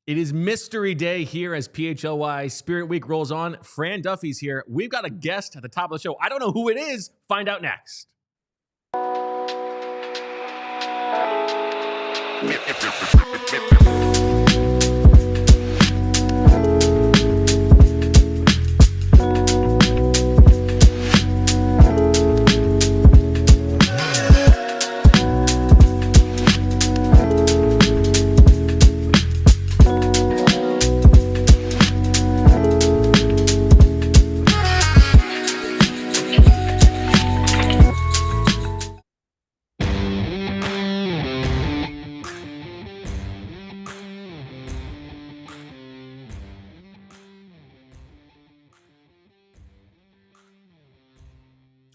It is Mystery Day here as PHLY Spirit Week rolls on. Fran Duffy's here. We've got a guest at the top of the show. I don't know who it is. Find out next.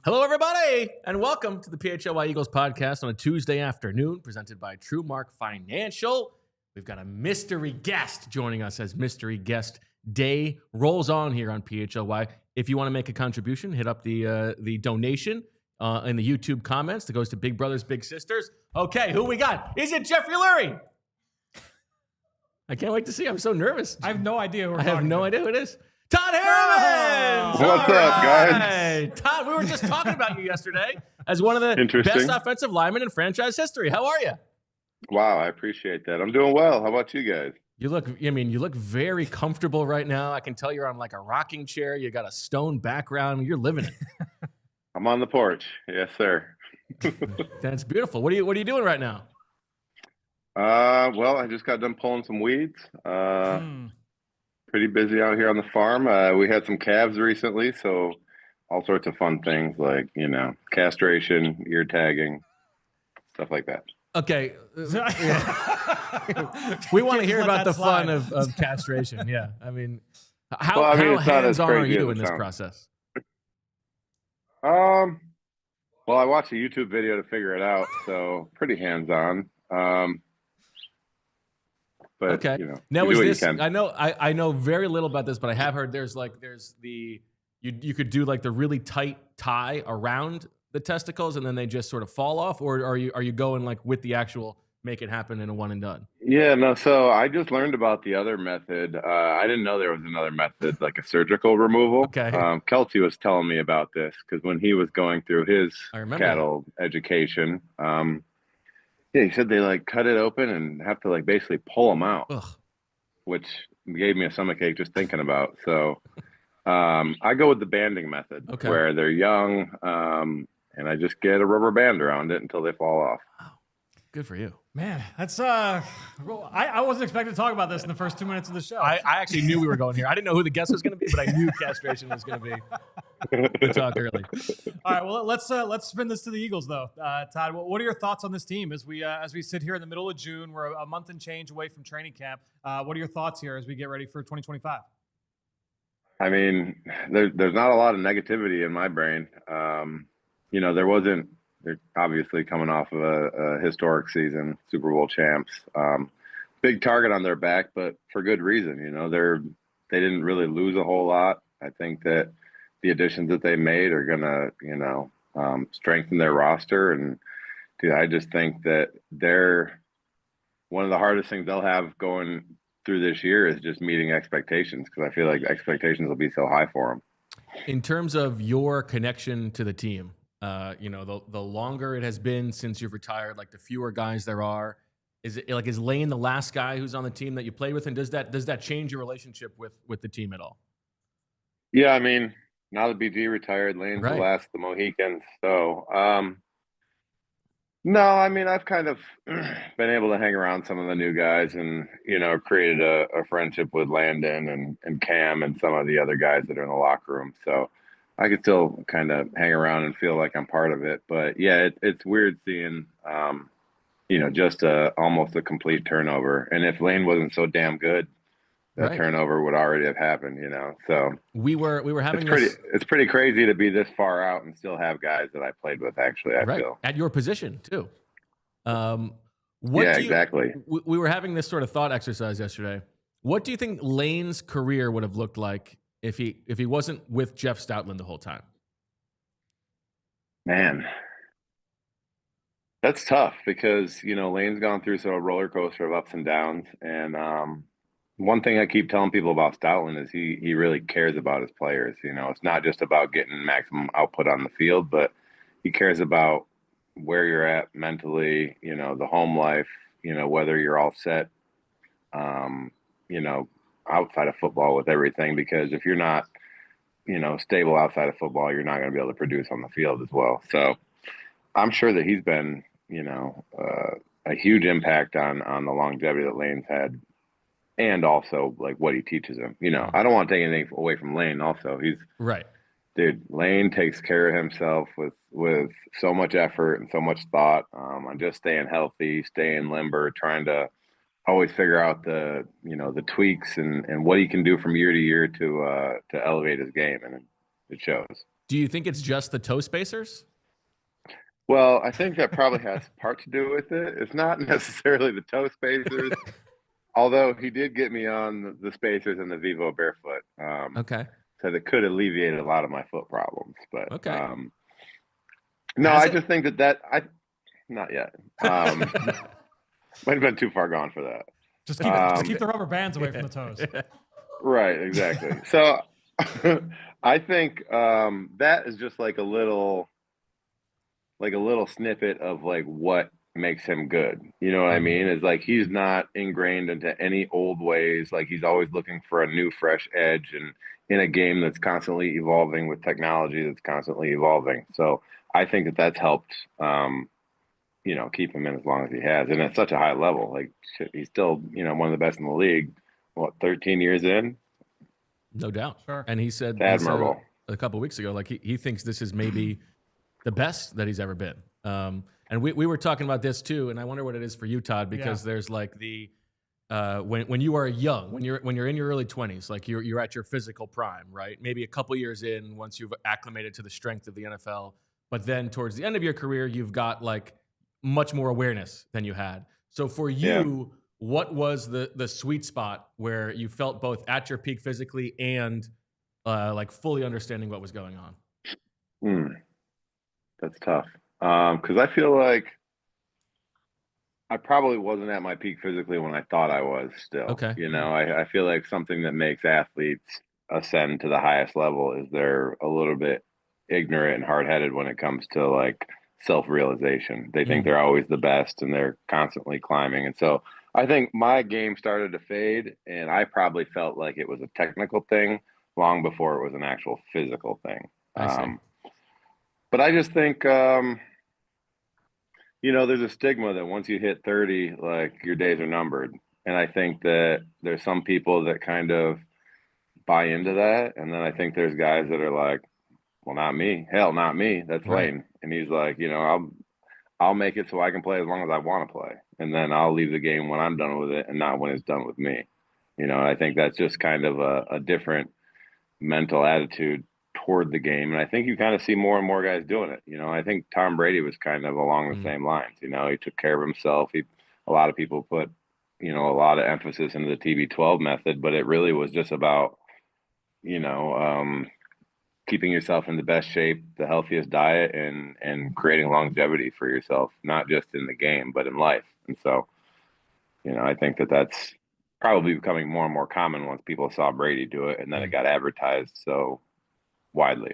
Hello, everybody, and welcome to the PHLY Eagles podcast on a Tuesday afternoon, presented by TrueMark Financial. We've got a mystery guest joining us as Mystery Guest Day rolls on here on PHLY. If you want to make a contribution, hit up the donation in the YouTube comments that goes to Big Brothers Big Sisters. Okay, who we got? Is it Jeffrey Lurie? I can't wait to see. I'm so nervous. I have no idea who we're I have talking no about. idea who it is. Todd Herremans! What's up, guys? Todd, we were just talking about you yesterday as one of the best offensive linemen in franchise history. How are you? Wow, I appreciate that. I'm doing well. How about you guys? You look very comfortable right now. I can tell you're on like a rocking chair. You got a stone background. You're living it. I'm on the porch. Yes, sir. That's beautiful. What are you doing right now? Well, I just got done pulling some weeds. Pretty busy out here on the farm. We had some calves recently, so all sorts of fun things like, castration, ear tagging, stuff like that. Okay. We want to hear about the fun of castration. Yeah. I mean, how hands-on are you in this process? Well, I watched a YouTube video to figure it out, so pretty hands-on. But, okay. Now is this? I know very little about this, but I have heard there's you could do like the really tight tie around the testicles and then they just sort of fall off, or are you going like with the actual make it happen in a one and done? Yeah, no. So I just learned about the other method. I didn't know there was another method, like a surgical removal. Okay. Kelsey was telling me about this because when he was going through his cattle education, yeah, he said they like cut it open and have to like basically pull them out, which gave me a stomachache just thinking about. So I go with the banding method, where they're young, and I just get a rubber band around it until they fall off. Wow. Good for you. Man, that's I wasn't expecting to talk about this in the first 2 minutes of the show. I actually knew we were going here. I didn't know who the guest was going to be, but I knew castration was going to be the talk early. All right, well, let's spin this to the Eagles, though. Todd, what are your thoughts on this team as we sit here in the middle of June? We're a month and change away from training camp. What are your thoughts here as we get ready for 2025? I mean, there's not a lot of negativity in my brain. They're obviously coming off of a historic season, Super Bowl champs. Big target on their back, but for good reason. They didn't really lose a whole lot. I think that the additions that they made are gonna, strengthen their roster. And dude, I just think that they're one of the hardest things they'll have going through this year is just meeting expectations, because I feel like expectations will be so high for them. In terms of your connection to the team, the longer it has been since you've retired, like the fewer guys there are, is Lane the last guy who's on the team that you played with, and does that change your relationship with the team at all? Yeah, I mean, now that BG retired, Lane's the last of the Mohicans. So, no, I mean, I've kind of been able to hang around some of the new guys and, created a friendship with Landon and Cam and some of the other guys that are in the locker room. So I could still kind of hang around and feel like I'm part of it. But yeah, it's weird seeing, just almost a complete turnover. And if Lane wasn't so damn good, that turnover would already have happened, So we were having it's pretty crazy to be this far out and still have guys that I played with. Actually, I feel at your position too. Exactly. We were having this sort of thought exercise yesterday. What do you think Lane's career would have looked like if he wasn't with Jeff Stoutland the whole time? Man, that's tough because Lane's gone through a roller coaster of ups and downs, and one thing I keep telling people about Stoutland is he really cares about his players. You know, it's not just about getting maximum output on the field, but he cares about where you're at mentally, you know, the home life, you know, whether you're all set, you know, outside of football with everything. Because if you're not, you know, stable outside of football, you're not going to be able to produce on the field as well. So I'm sure that he's been, you know, a huge impact on the longevity that Lane's had, and also like what he teaches him. You know, I don't want to take anything away from Lane. Also, he's Right. dude. Lane takes care of himself with so much effort and so much thought on just staying healthy, staying limber, trying to always figure out the, you know, the tweaks and what he can do from year to year to elevate his game, and it shows. Do you think it's just the toe spacers? Well, I think that probably has part to do with it. It's not necessarily the toe spacers, although he did get me on the spacers and the Vivo barefoot. Okay. So that could alleviate a lot of my foot problems. But Okay. no, I just think that not yet. Might have been too far gone for that. Just keep the rubber bands away from the toes. Right, exactly. So I think that is just like a little snippet of like what makes him good. You know what I mean? Is like he's not ingrained into any old ways. Like he's always looking for a new, fresh edge, and in a game that's constantly evolving with technology that's constantly evolving. So I think that that's helped, you know, keep him in as long as he has, and at such a high level. Like shit, he's still, you know, one of the best in the league. What, 13 years in? No doubt. Sure. And he said admirable. A couple of weeks ago, like he thinks this is maybe the best that he's ever been. And we were talking about this too, and I wonder what it is for you, Todd, because there's like the when you are young, when you're in your early 20s, like you're at your physical prime, right? Maybe a couple years in, once you've acclimated to the strength of the NFL, but then towards the end of your career, you've got like much more awareness than you had. So for you, what was the sweet spot where you felt both at your peak physically and like fully understanding what was going on? That's tough. Because I feel like I probably wasn't at my peak physically when I thought I was still. Okay. You know, I feel like something that makes athletes ascend to the highest level is they're a little bit ignorant and hard-headed when it comes to like self-realization. They think they're always the best and they're constantly climbing. And so I think my game started to fade, and I probably felt like it was a technical thing long before it was an actual physical thing. I see. But I just think, you know, there's a stigma that once you hit 30, like your days are numbered. And I think that there's some people that kind of buy into that. And then I think there's guys that are like, well, not me. Hell, not me. That's Lane. And he's like, you know, I'll make it so I can play as long as I want to play. And then I'll leave the game when I'm done with it and not when it's done with me. You know, I think that's just kind of a different mental attitude toward the game. And I think you kind of see more and more guys doing it. You know, I think Tom Brady was kind of along the same lines. You know, he took care of himself. A lot of people put, you know, a lot of emphasis into the TB12 method, but it really was just about, you know, keeping yourself in the best shape, the healthiest diet, and creating longevity for yourself, not just in the game, but in life. And so, you know, I think that that's probably becoming more and more common once people saw Brady do it, and then it got advertised so widely.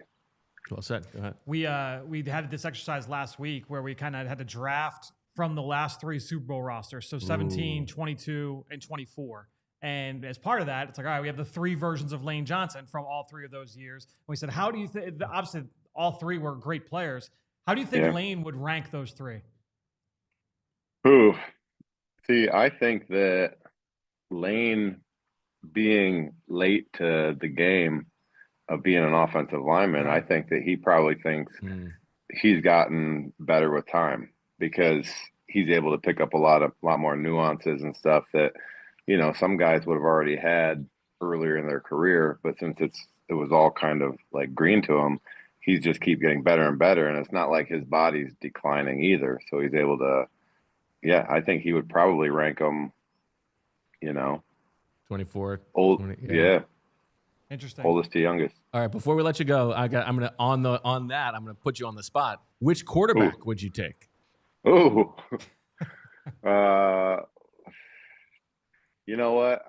Well said. Go ahead. We had this exercise last week where we kind of had to draft from the last 3 Super Bowl rosters. So 17, 22, and 24. And as part of that, it's like, all right, we have the 3 versions of Lane Johnson from all 3 of those years. And we said, how do you think, obviously all 3 were great players. How do you think Lane would rank those 3? Ooh, see, I think that Lane being late to the game of being an offensive lineman, I think that he probably thinks he's gotten better with time because he's able to pick up a lot more nuances and stuff that, you know, some guys would have already had earlier in their career, but since it was all kind of like green to him, he's just keep getting better and better. And it's not like his body's declining either. So he's able to, I think he would probably rank him, you know, 24, old. 20, Interesting. Oldest to youngest. All right, before we let you go, I'm gonna I'm gonna put you on the spot. Which quarterback would you take? Oh, You know what?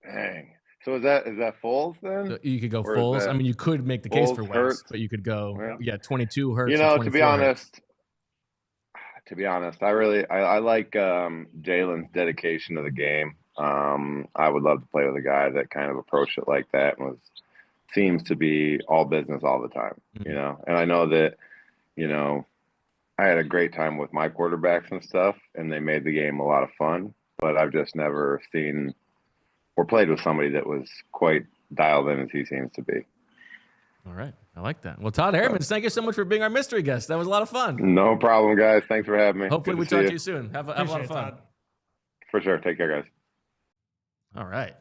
Dang. So is that fulls then? So you could go Or is fulls. I that mean, you could make the case fulls, for Wentz, Hurts? but you could go, Yeah. 22 Hurts You and know, 24 Hurts. to be honest, I like Jalen's dedication to the game. I would love to play with a guy that kind of approached it like that and seems to be all business all the time, you know. And I know that, you know, I had a great time with my quarterbacks and stuff, and they made the game a lot of fun. But I've just never seen or played with somebody that was quite dialed in as he seems to be. All right. I like that. Well, Todd Herremans, thank you so much for being our mystery guest. That was a lot of fun. No problem, guys. Thanks for having me. Hopefully we talk to you soon. Have a lot of fun. Todd. For sure. Take care, guys. All right.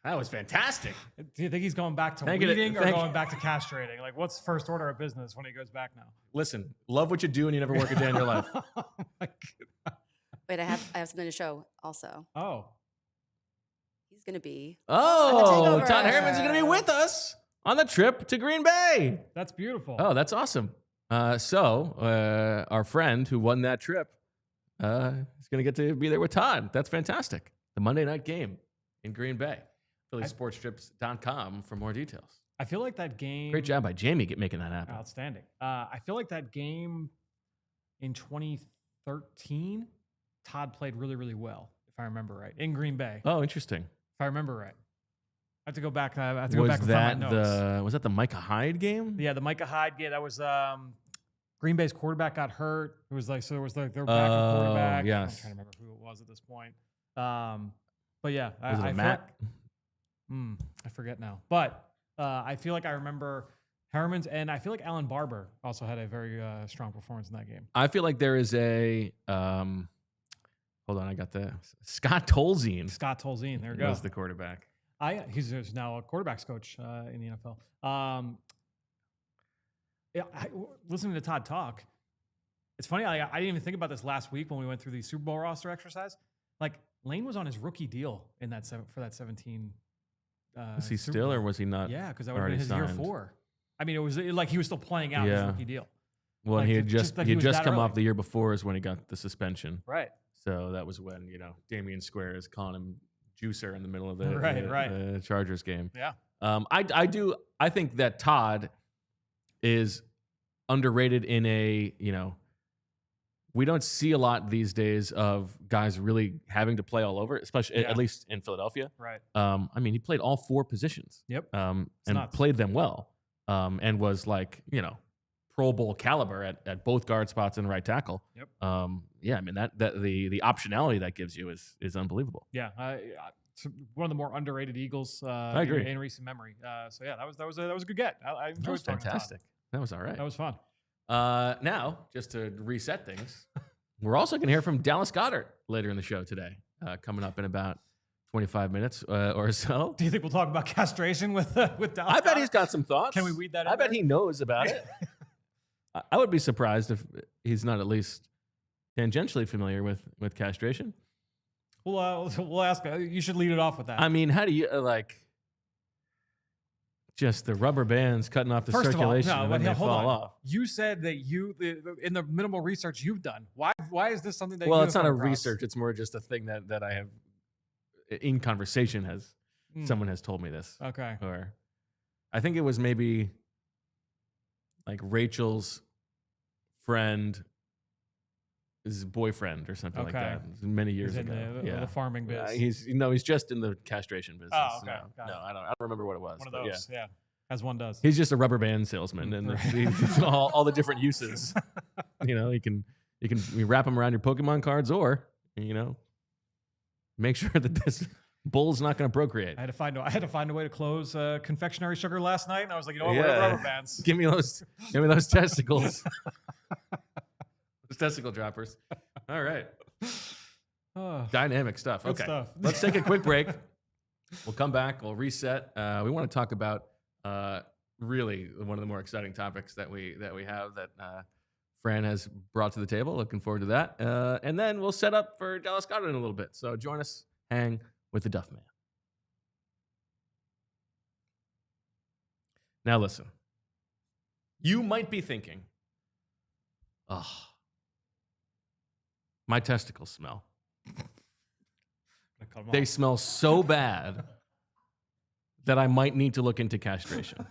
That was fantastic. Do you think he's going back to weeding or going back to castrating? Like, what's first order of business when he goes back now? Listen, love what you do and you never work a day in your life. Oh my God. Wait, I have something to show also. Oh. He's going to be. Oh, takeover. Todd Herremans is going to be with us on the trip to Green Bay. That's beautiful. Oh, that's awesome. So our friend who won that trip is going to get to be there with Todd. That's fantastic. The Monday night game in Green Bay. PhillySportsTrips.com for more details. I feel like that game. Great job by Jamie making that happen. Outstanding. I feel like that game in 2013, Todd played really, really well, if I remember right, in Green Bay. Oh, interesting. If I remember right. I have to go back. I have to Was go back and find my notes. was that the Micah Hyde game? Yeah, the Micah Hyde game. That was Green Bay's quarterback got hurt. It was like, so there was like their backup quarterback. Yes. I'm trying to remember who it was at this point. But yeah, Was it Matt? I forget now. But I feel like I remember Herremans, and I feel like Alan Barber also had a very strong performance in that game. I feel like there is a hold on, I got the Scott Tolzien. Scott Tolzien, there you go. Was the quarterback. He's now a quarterbacks coach in the NFL. Listening to Todd talk, it's funny. I didn't even think about this last week when we went through the Super Bowl roster exercise. Like Lane was on his rookie deal in that for that 17. Was he Super still, Bowl. or was he not? Yeah, because that would have been his signed? year 4. I mean, it was like he was still playing out his rookie deal. Well, Like, he had just like he he had was just that come early. off the year before is when he got the suspension. Right. So that was when, Damian Square is calling him juicer in the middle of the, Right. the Chargers game. Yeah. I think that Todd is underrated in a, we don't see a lot these days of guys really having to play all over, especially at least in Philadelphia. Right. I mean, he played all 4 positions. Yep. And nuts. played them well. And was like, Pro Bowl caliber at both guard spots and right tackle. Yep. Yeah, I mean that the optionality that gives you is unbelievable. Yeah. It's one of the more underrated Eagles. I agree. In recent memory. So yeah, that was a good get. I enjoyed That was talking to Todd. fantastic. That was all right. That was fun. Now, just to reset things, we're also going to hear from Dallas Goedert later in the show today, coming up in about 25 minutes or so. Do you think we'll talk about castration with Dallas? I bet he's got some thoughts. Can we weed that in I bet there? he knows about it. I would be surprised if he's not at least tangentially familiar with castration. We'll ask. You should lead it off with that. I mean, how do you just the rubber bands cutting off the First circulation of all, and then they hold fall on. off? You said that in the minimal research you've done. Why is this something that? Well, you it's have not a come across? research. It's more just a thing that I have in conversation someone has told me this. Okay. Or I think it was maybe like Rachel's friend's boyfriend or something like that. It was many years He's in ago. the farming biz. He's just in the castration business. Oh, okay. No, Got it. I don't remember what it was. One of but those. Yeah. As one does. He's just a rubber band salesman, and all the different uses. You can wrap them around your Pokemon cards, or make sure that this bull's not going to procreate. I had to find a way to close confectionery sugar last night, and I was like, what? Yeah. Rubber bands. Give me those testicles. Those testicle droppers. All right. Oh, Dynamic stuff. good Okay. stuff. Let's take a quick break. We'll come back. We'll reset. We want to talk about really one of the more exciting topics that we have that Fran has brought to the table. Looking forward to that. And then we'll set up for Dallas Goedert in a little bit. So join us. Hang with the Duff Man. Now listen. You might be thinking, oh, my testicles smell. Cut 'em They off. smell so bad that I might need to look into castration.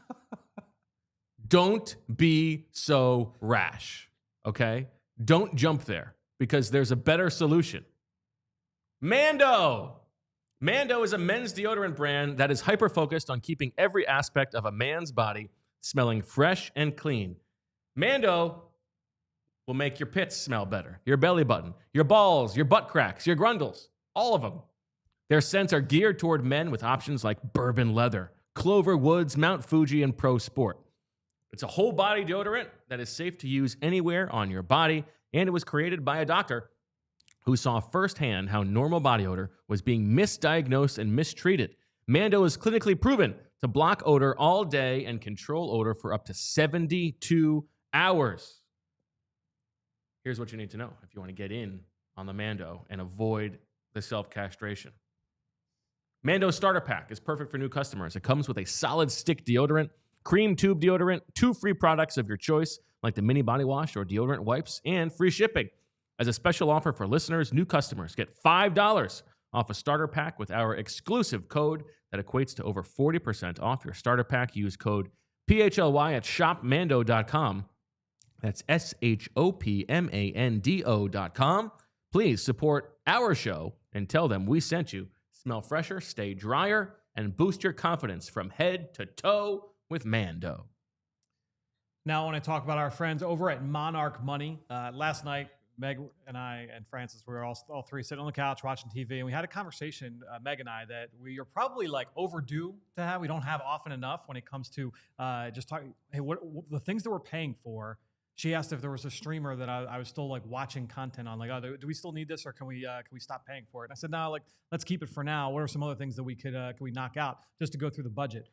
Don't be so rash, okay? Don't jump there because there's a better solution. Mando! Mando is a men's deodorant brand that is hyper-focused on keeping every aspect of a man's body smelling fresh and clean. Mando will make your pits smell better, your belly button, your balls, your butt cracks, your grundles, all of them. Their scents are geared toward men with options like bourbon leather, Clover Woods, Mount Fuji, and Pro Sport. It's a whole body deodorant that is safe to use anywhere on your body, and it was created by a doctor who saw firsthand how normal body odor was being misdiagnosed and mistreated. Mando is clinically proven to block odor all day and control odor for up to 72 hours. Here's what you need to know if you want to get in on the Mando and avoid the self-castration. Mando Starter Pack is perfect for new customers. It comes with a solid stick deodorant, cream tube deodorant, 2 free products of your choice, like the mini body wash or deodorant wipes, and free shipping. As a special offer for listeners, new customers get $5 off a starter pack with our exclusive code that equates to over 40% off your starter pack. Use code PHLY at shopmando.com. That's SHOPMANDO.com. Please support our show and tell them we sent you. Smell fresher, stay drier, and boost your confidence from head to toe with Mando. Now, I want to talk about our friends over at Monarch Money. Last night, Meg and I and Francis, we were all three sitting on the couch watching TV, and we had a conversation, Meg and I, that we are probably like overdue to have. We don't have often enough when it comes to just talking, hey, what the things that we're paying for. She asked if there was a streamer that I was still like watching content on, like, oh, do we still need this, or can we stop paying for it? And I said, no, like, let's keep it for now. What are some other things that we could we knock out just to go through the budget?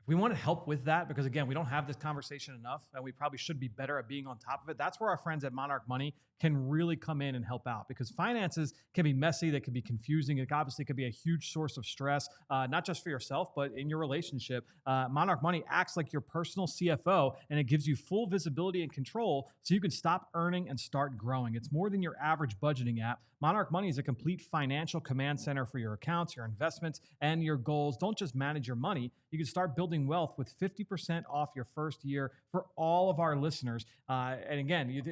If we want to help with that, because again, we don't have this conversation enough, and we probably should be better at being on top of it. That's where our friends at Monarch Money can really come in and help out, because finances can be messy, they can be confusing. It obviously could be a huge source of stress, not just for yourself, but in your relationship. Monarch Money acts like your personal CFO, and it gives you full visibility and control so you can stop earning and start growing. It's more than your average budgeting app. Monarch Money is a complete financial command center for your accounts, your investments, and your goals. Don't just manage your money. You can start building wealth with 50% off your first year for all of our listeners. And again,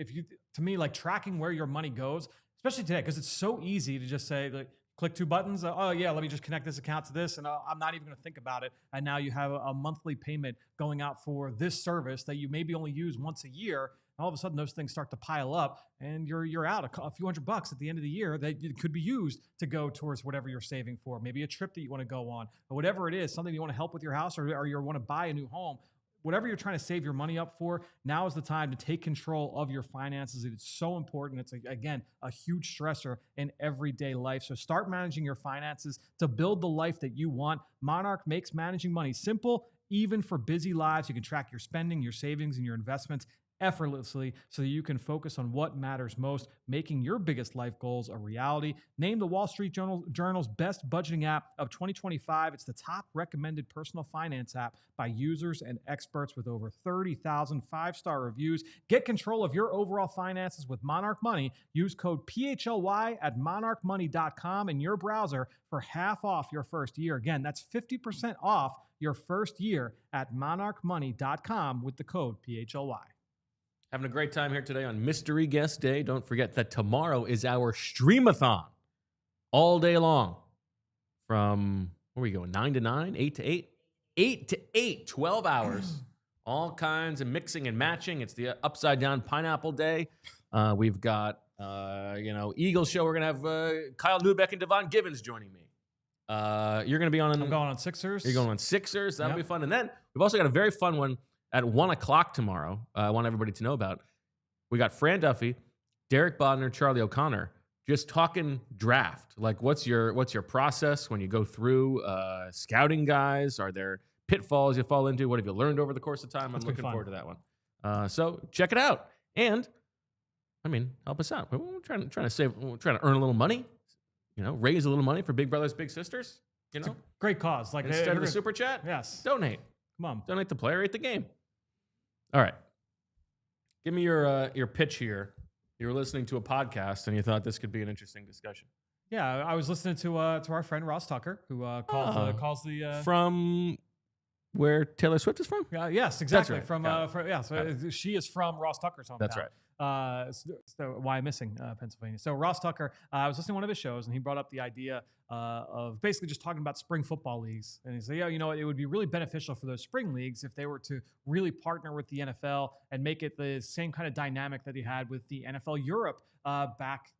to me, like tracking where your money goes, especially today, because it's so easy to just say, like, click 2 buttons. Oh yeah, let me just connect this account to this, and I'm not even going to think about it. And now you have a monthly payment going out for this service that you maybe only use once a year. All of a sudden, those things start to pile up, and you're out a few $100 at the end of the year that could be used to go towards whatever you're saving for. Maybe a trip that you want to go on, or whatever it is, something you want to help with your house, or you want to buy a new home. Whatever you're trying to save your money up for, now is the time to take control of your finances. It's so important. It's, again, a huge stressor in everyday life. So start managing your finances to build the life that you want. Monarch makes managing money simple, even for busy lives. You can track your spending, your savings, and your investments effortlessly so that you can focus on what matters most, making your biggest life goals a reality. Named the Wall Street Journal's best budgeting app of 2025. It's the top recommended personal finance app by users and experts with over 30,000 5-star reviews. Get control of your overall finances with Monarch Money. Use code PHLY at monarchmoney.com in your browser for half off your first year. Again, that's 50% off your first year at monarchmoney.com with the code PHLY. Having a great time here today on Mystery Guest Day. Don't forget that tomorrow is our Streamathon all day long from, where are we going, 9 to 9, 8 to 8? 8 to 8, 12 hours. All kinds of mixing and matching. It's the Upside Down Pineapple Day. We've got, Eagles show. We're going to have Kyle Neubeck and Devon Givens joining me. You're going to be on... I'm going on Sixers. You're going on Sixers. That'll be fun. And then we've also got a very fun one at 1 o'clock tomorrow. I want everybody to know about. We got Fran Duffy, Derek Bodner, Charlie O'Connor, just talking draft. Like, what's your process when you go through scouting guys? Are there pitfalls you fall into? What have you learned over the course of time? I'm looking forward to that one. So check it out. And I mean, help us out. We're trying to save. We're trying to earn a little money. Raise a little money for Big Brothers Big Sisters. It's a great cause. Like, instead of the super chat, yes, donate. Come on, donate the player, rate the game. All right. Give me your pitch here. You were listening to a podcast and you thought this could be an interesting discussion. Yeah, I was listening to our friend Ross Tucker, who calls the From where Taylor Swift is from? yes, exactly. right. So she is from Ross Tucker's hometown. That's right. So why I'm missing Pennsylvania. So Ross Tucker, I was listening to one of his shows, and he brought up the idea of basically just talking about spring football leagues. And he said, yeah, it would be really beneficial for those spring leagues if they were to really partner with the NFL and make it the same kind of dynamic that he had with the NFL Europe back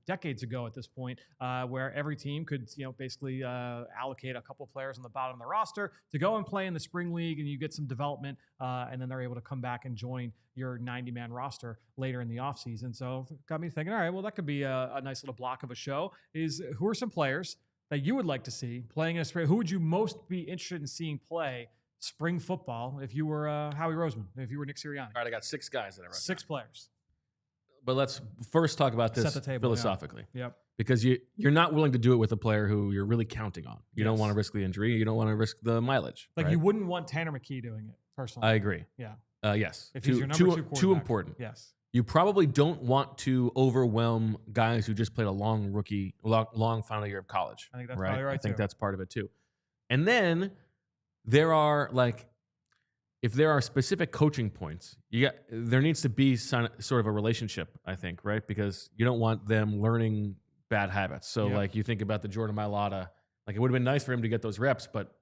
decades ago at this point, where every team could basically allocate a couple players on the bottom of the roster to go and play in the spring league, and you get some development, and then they're able to come back and join your 90-man roster later in the offseason. So it got me thinking, all right, well, that could be a nice little block of a show. Is who are some players that you would like to see playing in a spring? Who would you most be interested in seeing play spring football if you were Howie Roseman, if you were Nick Sirianni? All right, I got 6 guys that I wrote 6 players. But let's first talk about this Set the table, philosophically. Yeah. Yep. Because you're not willing to do it with a player who you're really counting on. You don't want to risk the injury. You don't want to risk the mileage. Like right? you wouldn't want Tanner McKee doing it, personally. I agree. Yeah. Yes. If he's your number 2 quarterback. Too important. Yes. You probably don't want to overwhelm guys who just played a long final year of college. I think that's probably right, I think too. that's part of it too. And then there are if there are specific coaching points, there needs to be sort of a relationship, I think, right? Because you don't want them learning bad habits. So you think about the Jordan Mailata, it would have been nice for him to get those reps, but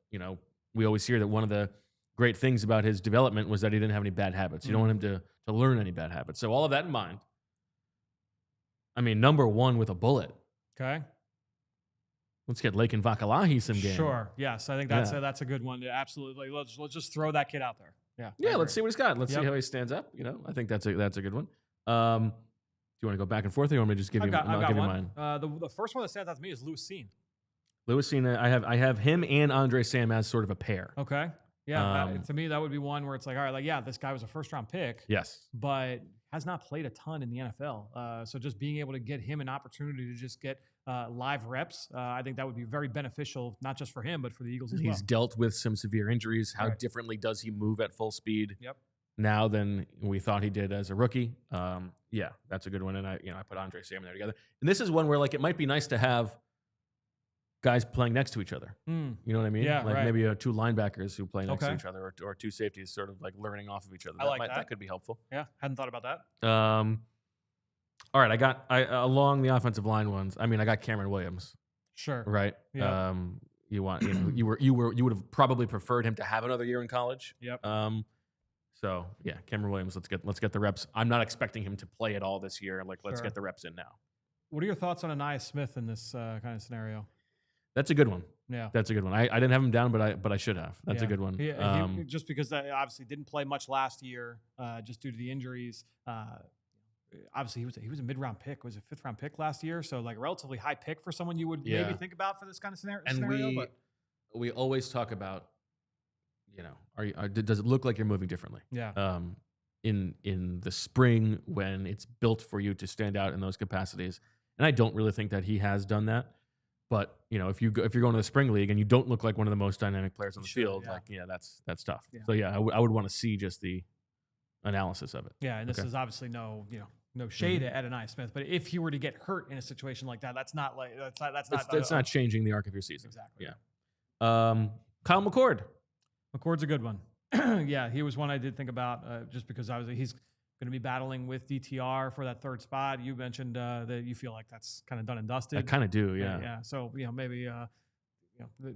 we always hear that one of the great things about his development was that he didn't have any bad habits. You don't want him to learn any bad habits. So all of that in mind, I mean, number 1 with a bullet. Okay. Let's get Laken Vakalahi some game. Sure. Yes, I think that's a good one. Absolutely. Let's just throw that kid out there. Yeah. Yeah. Let's see what he's got. Let's see how he stands up. I think that's a good one. Do you want to go back and forth, or you want me to just give you mine? The first one that stands out to me is Louis Cine. Louis Cine. I have him and Andre Sam as sort of a pair. Okay. Yeah. To me, that would be one where it's like, all right, this guy was a first-round pick. Yes. But has not played a ton in the NFL. So just being able to get him an opportunity to just get live reps, I think that would be very beneficial, not just for him, but for the Eagles as well. He's dealt with some severe injuries. How differently does he move at full speed now than we thought he did as a rookie? Yeah, that's a good one. And I put Andre Sam in there together. And this is one where it might be nice to have guys playing next to each other. You know what I mean? Yeah, maybe 2 linebackers who play next to each other, or 2 safeties sort of learning off of each other. That could be helpful. Yeah, hadn't thought about that. All right, I got along the offensive line ones. I mean, I got Cameron Williams. Sure. Right. Yep. You would have probably preferred him to have another year in college. Yep. So yeah, Cameron Williams. Let's get the reps. I'm not expecting him to play at all this year. Let's get the reps in now. What are your thoughts on Anaya Smith in this kind of scenario? That's a good one. Yeah, that's a good one. I didn't have him down, but I should have. That's a good one. He just because they obviously didn't play much last year, just due to the injuries. Obviously, he was a mid-round pick. Was a 5th-round pick last year, so a relatively high pick for someone you would maybe think about for this kind of scenario. And we always talk about, does it look like you're moving differently? Yeah. In the spring when it's built for you to stand out in those capacities, and I don't really think that he has done that. But if you're going to the spring league and you don't look like one of the most dynamic players on the field, that's tough. Yeah. So I would want to see just the analysis of it. Yeah, and this is obviously no shade at Anaya Smith, but if he were to get hurt in a situation like that, that's not not changing the arc of your season. Exactly. Yeah. Kyle McCord. McCord's a good one. Yeah, he was one I did think about just because he's going to be battling with DTR for that 3rd spot. You mentioned that you feel like that's kind of done and dusted. I kind of do, yeah. Yeah. So maybe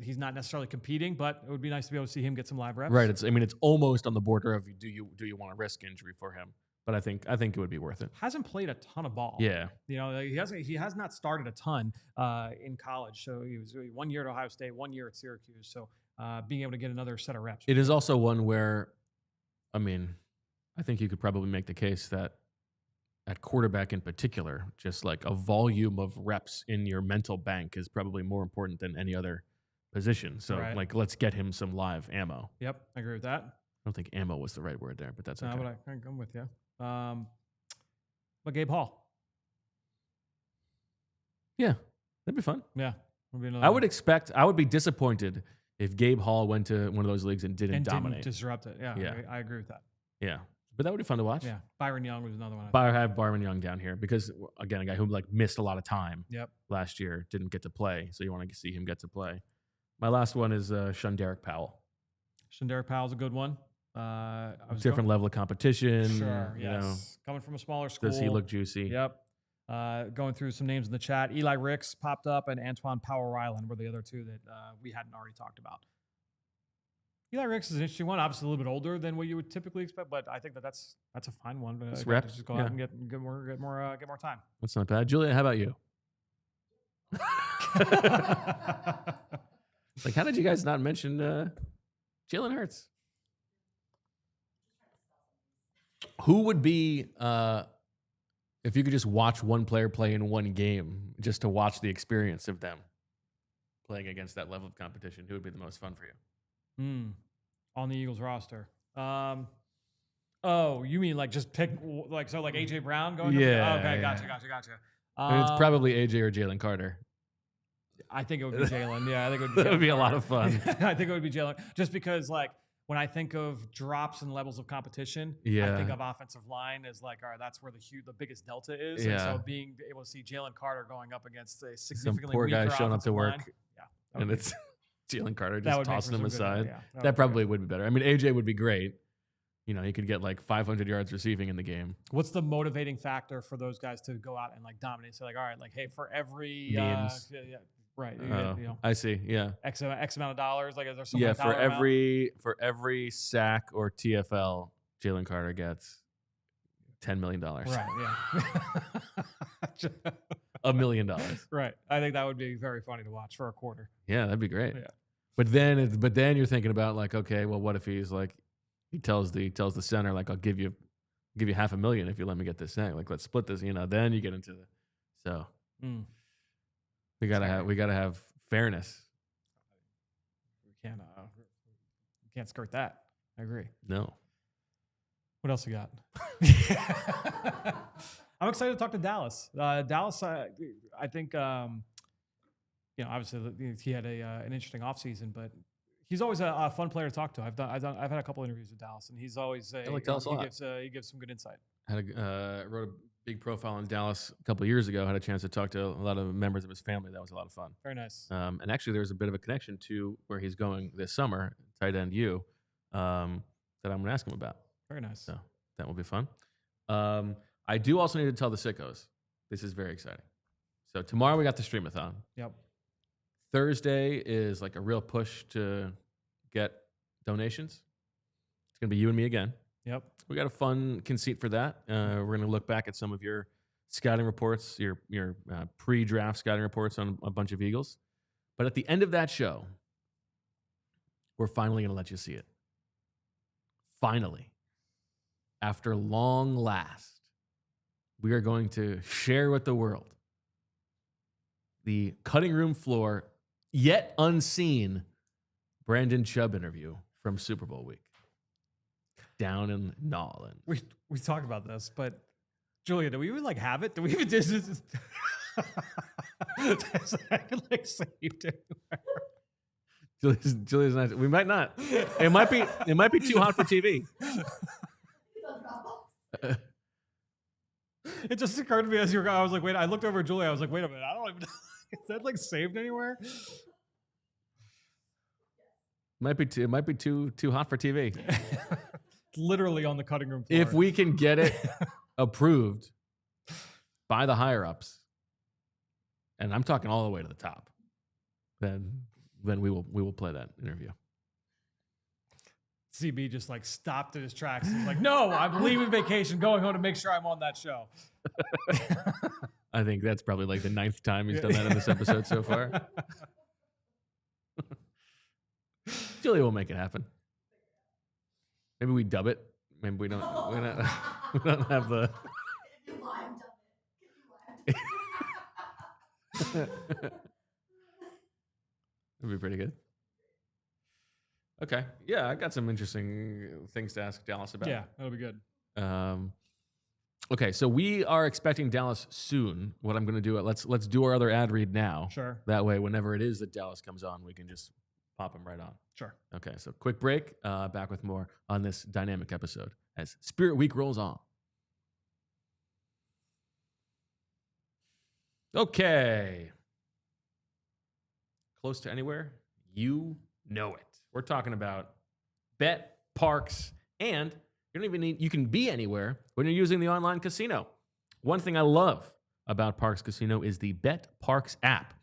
he's not necessarily competing, but it would be nice to be able to see him get some live reps. Right. It's almost on the border of do you want to risk injury for him? But I think it would be worth it. Hasn't played a ton of ball. Yeah. He has not started a ton in college. So he was 1 year at Ohio State, 1 year at Syracuse. So being able to get another set of reps. It is also one where, I think you could probably make the case that at quarterback in particular, just a volume of reps in your mental bank is probably more important than any other position. So let's get him some live ammo. Yep, I agree with that. I don't think ammo was the right word there, but that's okay. No, but I'm with you. But Gabe Hall. Yeah, that'd be fun. Yeah. I would be disappointed if Gabe Hall went to one of those leagues and didn't dominate. Didn't disrupt it. Yeah. I agree with that. Yeah. But that would be fun to watch. Yeah, Byron Young was another one. I have Byron Young down here because, again, a guy who like missed a lot of time Yep. last year, didn't get to play. So you want to see him get to play. My last one is Shunderick Powell. Shunderick Powell's a good one. Different level of competition. Sure, you know. Coming from a smaller school. Does he look juicy? Yep. Going through some names in the chat. Eli Ricks popped up, and Antoine Power-Ryland were the other two that we hadn't already talked about. Eli Ricks is an interesting one. Obviously, a little bit older than what you would typically expect, but I think that's a fine one. It's reps. Just go out and get more time. That's not bad. Julia, how about you? Like, how did you guys not mention Jalen Hurts? Who would be, if you could just watch one player play in one game, just to watch the experience of them playing against that level of competition, who would be the most fun for you? On the Eagles roster. Oh, you mean like just pick like AJ Brown going? Yeah. Okay, gotcha. And it's probably AJ or Jalen Carter. I think it would be Jalen. Yeah, I think it would be. That would be a lot of fun. I think it would be Jalen, just because like when I think of drops and levels of competition, Yeah. I think of offensive line as like, all right, that's where the biggest delta is. Yeah. And so being able to see Jalen Carter going up against a Some significantly poor weaker guy showing up to offensive work, line, yeah, and it's Jalen Carter that just would make tossing for him some good- aside. yeah, That probably would be better. I mean, AJ would be great. You know, he could get like 500 yards receiving in the game. What's the motivating factor for those guys to go out and like dominate? So like, all right, like, hey, for every Memes. right, you get, I see. Yeah. X amount of dollars. Like, is there some Yeah. like For dollar amount? every sack or TFL Jalen Carter gets, $10 million. Right. Yeah. $1 million. Right. I think that would be very funny to watch for a quarter. Yeah, that'd be great. Yeah. But then you're thinking about like, okay, well, what if he's like, he tells the center like, I'll give you $500,000 if you let me get this sack. Like, let's split this. You know, then you get into we gotta have fairness. We can't skirt that. I agree. No. What else we got? I'm excited to talk to Dallas. Dallas, I think, obviously he had an interesting offseason, but he's always a fun player to talk to. I've had a couple interviews with Dallas, and he's always I like Dallas a lot. He gives some good insight. Wrote a big profile on Dallas a couple of years ago. Had a chance to talk to a lot of members of his family. That was a lot of fun. Very nice. And actually, there was a bit of a connection to where he's going this summer, tight end U, that I'm going to ask him about. Very nice. So that will be fun. I do also need to tell the sickos. This is very exciting. So tomorrow we got the streamathon. Yep. Thursday is like a real push to get donations. It's going to be you and me again. Yep. We got a fun conceit for that. We're going to look back at some of your scouting reports, your pre-draft scouting reports on a bunch of Eagles. But at the end of that show, we're finally going to let you see it. Finally, after long last, we are going to share with the world the cutting room floor, yet unseen Brandon Chubb interview from Super Bowl week down in Nolland. We talked about this, but Julia, do we even like have it? Do we even just I can like saved it? Julia's not. We might not. It might be too hot for TV. It just occurred to me as you were. I was like, wait. I looked over at Julia. I was like, wait a minute. I don't even. Is that like saved anywhere? It might be too hot for TV. Literally on the cutting room floor. If we can get it approved by the higher ups, and I'm talking all the way to the top, then we will play that interview. CB just like stopped in his tracks. He's like, no, I'm leaving vacation, going home to make sure I'm on that show. I think that's probably like the 9th time he's done that in this episode so far. Julia will make it happen. Maybe we dub it. Maybe we don't. We don't have the. That'd be pretty good. Okay. Yeah, I got some interesting things to ask Dallas about. Yeah, that'll be good. Okay, so we are expecting Dallas soon. What I'm going to do, let's do our other ad read now. Sure. That way, whenever it is that Dallas comes on, we can just pop him right on. Sure. Okay, so quick break. Back with more on this dynamic episode as Spirit Week rolls on. Okay. Close to anywhere? You know it. We're talking about bet, parks, and you don't even need, you can be anywhere when you're using the online casino. One thing I love about Parks Casino is the Bet Parks app.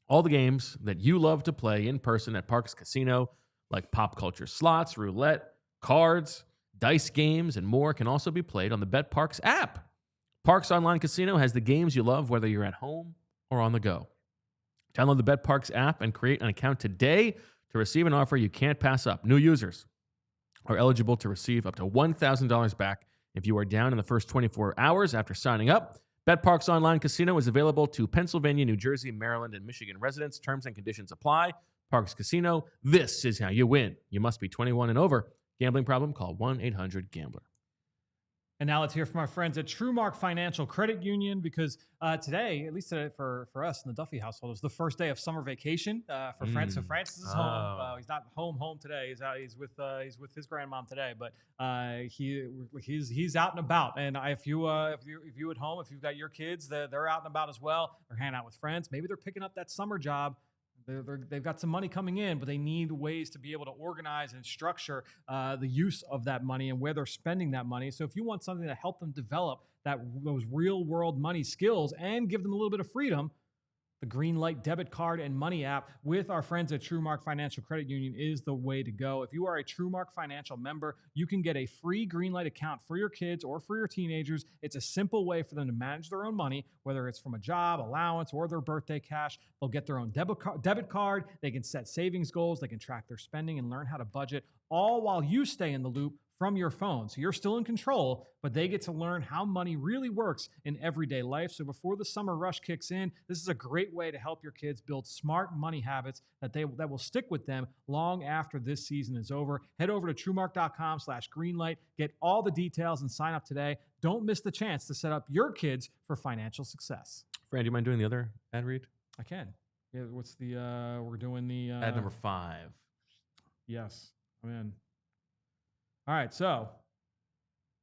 All the games that you love to play in person at Parks Casino, like pop culture slots, roulette, cards, dice games, and more, can also be played on the Bet Parks app. Parks Online Casino has the games you love, whether you're at home or on the go. Download the Bet Parks app and create an account today to receive an offer you can't pass up. New users are eligible to receive up to $1,000 back if you are down in the first 24 hours after signing up. Bet Parks Online Casino is available to Pennsylvania, New Jersey, Maryland, and Michigan residents. Terms and conditions apply. Parks Casino, this is how you win. You must be 21 and over. Gambling problem? Call 1-800-GAMBLER. And now let's hear from our friends at TrueMark Financial Credit Union, because today, at least today for us in the Duffy household, is the first day of summer vacation for Francis. So Francis is home. He's not home today. He's with his grandmom today, but he's out and about. And if you at home, if you've got your kids, they're out and about as well. They're hanging out with friends. Maybe they're picking up that summer job. They've got some money coming in, but they need ways to be able to organize and structure the use of that money and where they're spending that money. So if you want something to help them develop those real world money skills and give them a little bit of freedom, the Greenlight debit card and money app with our friends at TrueMark Financial Credit Union is the way to go. If you are a TrueMark Financial member, you can get a free Greenlight account for your kids or for your teenagers. It's a simple way for them to manage their own money, whether it's from a job, allowance, or their birthday cash. They'll get their own debit card. They can set savings goals. They can track their spending and learn how to budget, all while you stay in the loop from your phone. So you're still in control, but they get to learn how money really works in everyday life. So before the summer rush kicks in, this is a great way to help your kids build smart money habits that will stick with them long after this season is over. Head over to TrueMark.com/Greenlight. Get all the details and sign up today. Don't miss the chance to set up your kids for financial success. Fran, do you mind doing the other ad read? I can. Yeah, what's the, we're doing the... ad number 5. Yes, I'm in. All right, so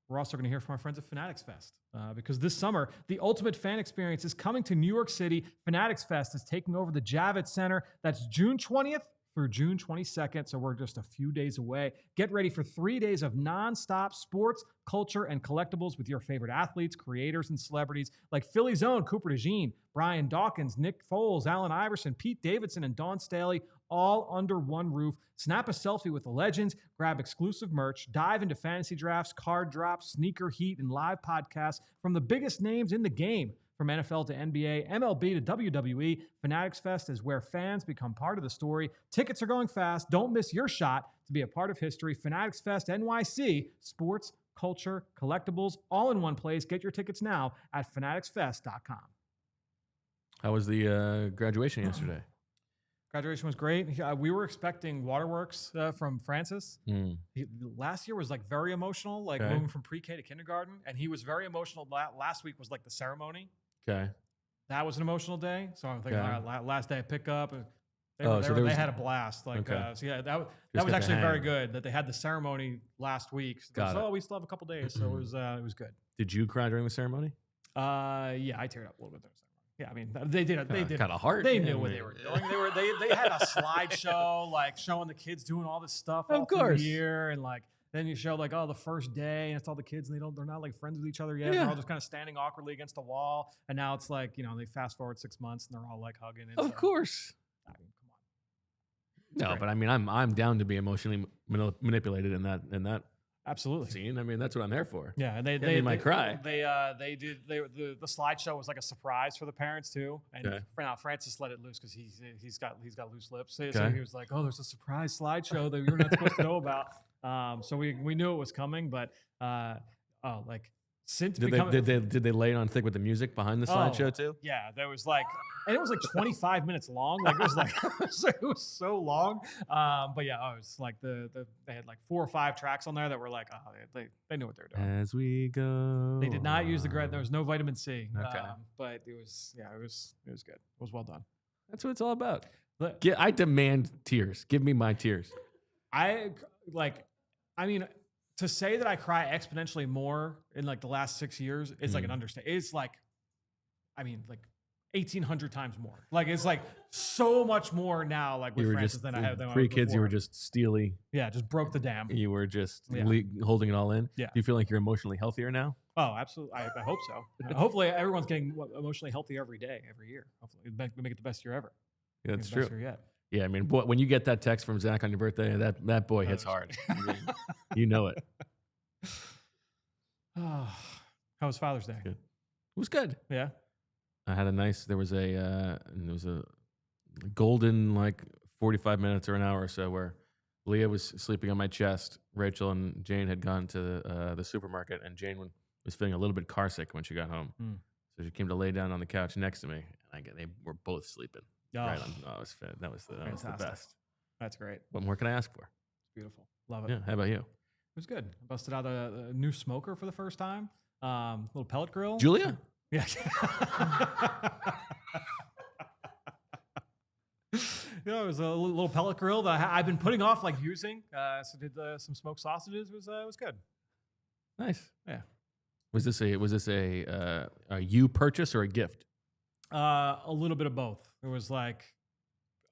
we're also going to hear from our friends at Fanatics Fest because this summer, the ultimate fan experience is coming to New York City. Fanatics Fest is taking over the Javits Center. That's June 20th through June 22nd, so we're just a few days away. Get ready for 3 days of nonstop sports, culture, and collectibles with your favorite athletes, creators, and celebrities like Philly's own Cooper DeJean, Brian Dawkins, Nick Foles, Allen Iverson, Pete Davidson, and Dawn Staley, all under one roof. Snap a selfie with the legends, grab exclusive merch, dive into fantasy drafts, card drops, sneaker heat, and live podcasts from the biggest names in the game. From NFL to NBA, MLB to WWE, Fanatics Fest is where fans become part of the story. Tickets are going fast. Don't miss your shot to be a part of history. Fanatics Fest NYC, sports, culture, collectibles, all in one place. Get your tickets now at fanaticsfest.com. How was the graduation yesterday? Graduation was great. We were expecting waterworks from Francis. Last year was like very emotional, like moving from pre-K to kindergarten. And he was very emotional. Last week was like the ceremony. Okay. That was an emotional day. So I'm thinking, all right, last day I pick up. They had a blast. Like, so yeah, that was actually very good that they had the ceremony last week. So we still have a couple days. So it was good. Did you cry during the ceremony? Yeah, I teared up a little bit there. Yeah, I mean, they did. They did. Kind of hard. They knew what they were doing. They had a slideshow like showing the kids doing all this stuff all through the year, and like then you show like the first day, and it's all the kids, and they're not like friends with each other yet. Yeah. They're all just kind of standing awkwardly against a wall, and now it's like they fast forward 6 months, and they're all like hugging. And of course. I mean, come on. No, but I mean, I'm down to be emotionally manipulated in that. Absolutely. Scene. I mean, that's what I'm there for. Yeah, and they might cry. The slideshow was like a surprise for the parents too. And Francis let it loose because he's got loose lips. So he was like, "Oh, there's a surprise slideshow that you're not supposed to know about." So we knew it was coming, but since did they lay it on thick with the music behind the slideshow too? Yeah, there was like, and it was like 25 minutes long. Like it was like it was so long. But yeah, it was like they had like 4 or 5 tracks on there that were like, they knew what they were doing. As we go, they did not use the there was no vitamin C. Okay, but it was good. It was well done. That's what it's all about. I demand tears. Give me my tears. I mean. to say that I cry exponentially more in like the last 6 years, it's like an understatement. It's like, I mean, like 1,800 times more. Like it's like so much more now. Like with Francis than I had than pre-kids. You were just steely. Yeah, just broke the dam. You were just holding it all in. Yeah. Do you feel like you're emotionally healthier now? Oh, absolutely. I hope so. Hopefully, everyone's getting emotionally healthy every day, every year. Hopefully, we make it the best year ever. Yeah, that's true. Best year yet. Yeah, I mean, when you get that text from Zach on your birthday, that boy hits hard. You know it. How was Father's Day? Good. It was good. Yeah. I had there was a golden like 45 minutes or an hour or so where Leah was sleeping on my chest. Rachel and Jane had gone to the supermarket, and Jane was feeling a little bit car sick when she got home. So she came to lay down on the couch next to me, and they were both sleeping. Right on. Oh, that was the best. That's great. What more can I ask for? Beautiful. Love it. Yeah. How about you? It was good. I busted out a new smoker for the first time. Little pellet grill. Julia? Yeah. It was a little pellet grill that I've been putting off like using. So did some smoked sausages. It was good. Nice. Yeah. Was this a you purchase or a gift? A little bit of both. It was like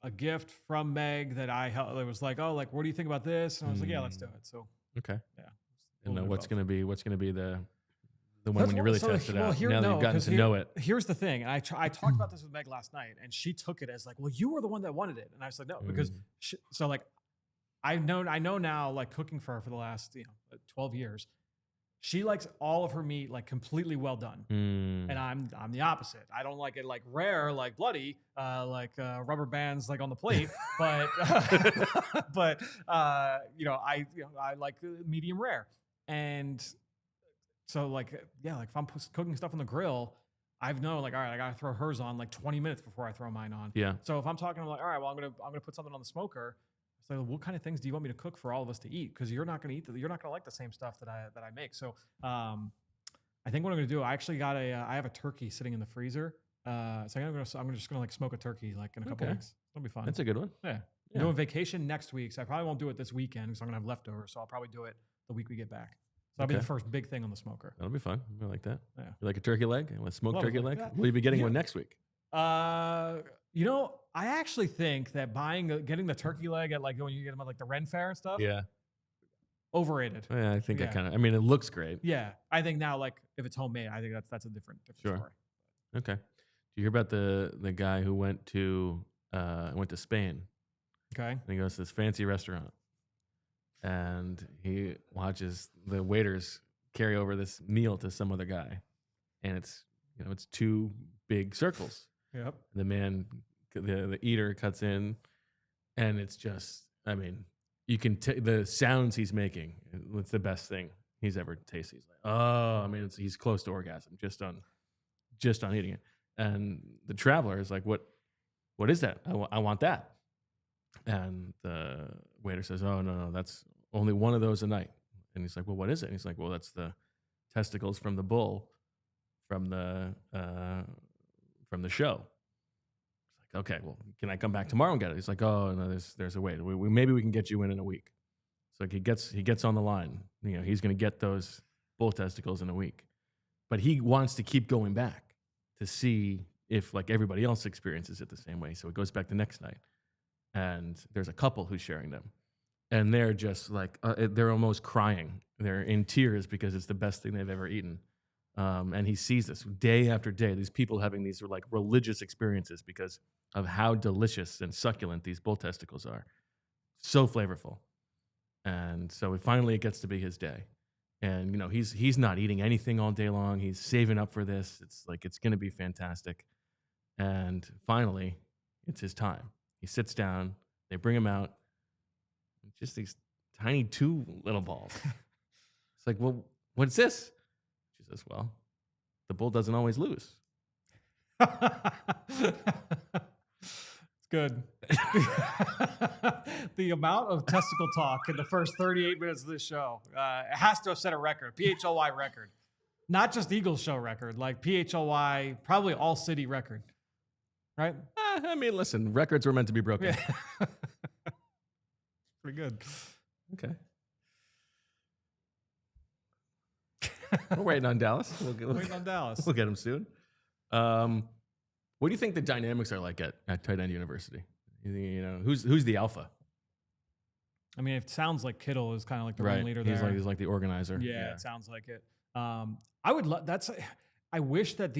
a gift from Meg that I held. It was like, oh, like, what do you think about this? And I was like, yeah, let's do it. So okay. Yeah. And what's gonna be the one when you really test it out? Now that you've gotten to know it. Here's the thing. And I talked about this with Meg last night, and she took it as like, well, you were the one that wanted it. And I was like, no, because so like I know now, like cooking for her for the last 12 years. She likes all of her meat like completely well done, and I'm the opposite. I don't like it like rare, like bloody, like rubber bands like on the plate. But I like medium rare, and so like if I'm cooking stuff on the grill, I've known like all right, I gotta throw hers on like 20 minutes before I throw mine on. Yeah. So if I'm talking, I'm like all right, well I'm gonna put something on the smoker. So what kind of things do you want me to cook for all of us to eat? Because you're not going to eat. You're not going to like the same stuff that I make. So I think what I'm going to do, I actually got I have a turkey sitting in the freezer. So I'm just going to like smoke a turkey like in a couple weeks. It'll be fun. That's a good one. Yeah. I'm doing vacation next week, so I probably won't do it this weekend because I'm going to have leftovers. So I'll probably do it the week we get back. So that'll be the first big thing on the smoker. That'll be fun. I like that. Yeah. You like a turkey leg? A smoked turkey leg? Yeah. Will you be getting one next week? I actually think that getting the turkey leg at like when you get them at like the Ren Fair and stuff. Yeah. Overrated. Yeah, I think I mean, it looks great. Yeah. I think now, like if it's homemade, I think that's a different story. Okay. Did you hear about the guy who went to Spain? Okay. And he goes to this fancy restaurant, and he watches the waiters carry over this meal to some other guy, and it's two big circles. Yep. The eater cuts in, and it's just, I mean, you can the sounds he's making. It's the best thing he's ever tasted. He's like, oh, I mean, he's close to orgasm just on eating it. And the traveler is like, what is that? I want that. And the waiter says, oh, no, that's only one of those a night. And he's like, well, what is it? And he's like, well, that's the testicles from the bull from the show. It's like, okay, well, can I come back tomorrow and get it? He's like, oh, no, there's a way. Maybe we can get you in a week. So he gets on the line. He's going to get those bull testicles in a week. But he wants to keep going back to see if, like, everybody else experiences it the same way. So he goes back the next night. And there's a couple who's sharing them. And they're just like, they're almost crying. They're in tears because it's the best thing they've ever eaten. And he sees this day after day, these people having these like religious experiences because of how delicious and succulent these bull testicles are. So flavorful. And so it gets to be his day. And, he's not eating anything all day long. He's saving up for this. It's like, it's going to be fantastic. And finally, it's his time. He sits down. They bring him out. Just these tiny 2 little balls. It's like, well, what's this? She says, well, the bull doesn't always lose. It's good. The amount of testicle talk in the first 38 minutes of this show, it has to have set a record, PHLY record. Not just Eagles show record, like PHLY, probably ALLCITY record. Right? I mean, listen, records were meant to be broken. Yeah. Pretty good. Okay. We're waiting on Dallas. Waiting on Dallas. We'll get him soon. What do you think the dynamics are like at tight end university? You know, who's the alpha? I mean, it sounds like Kittle is kind of like the ringleader there. He's like the organizer. Yeah, it sounds like it. I would I wish that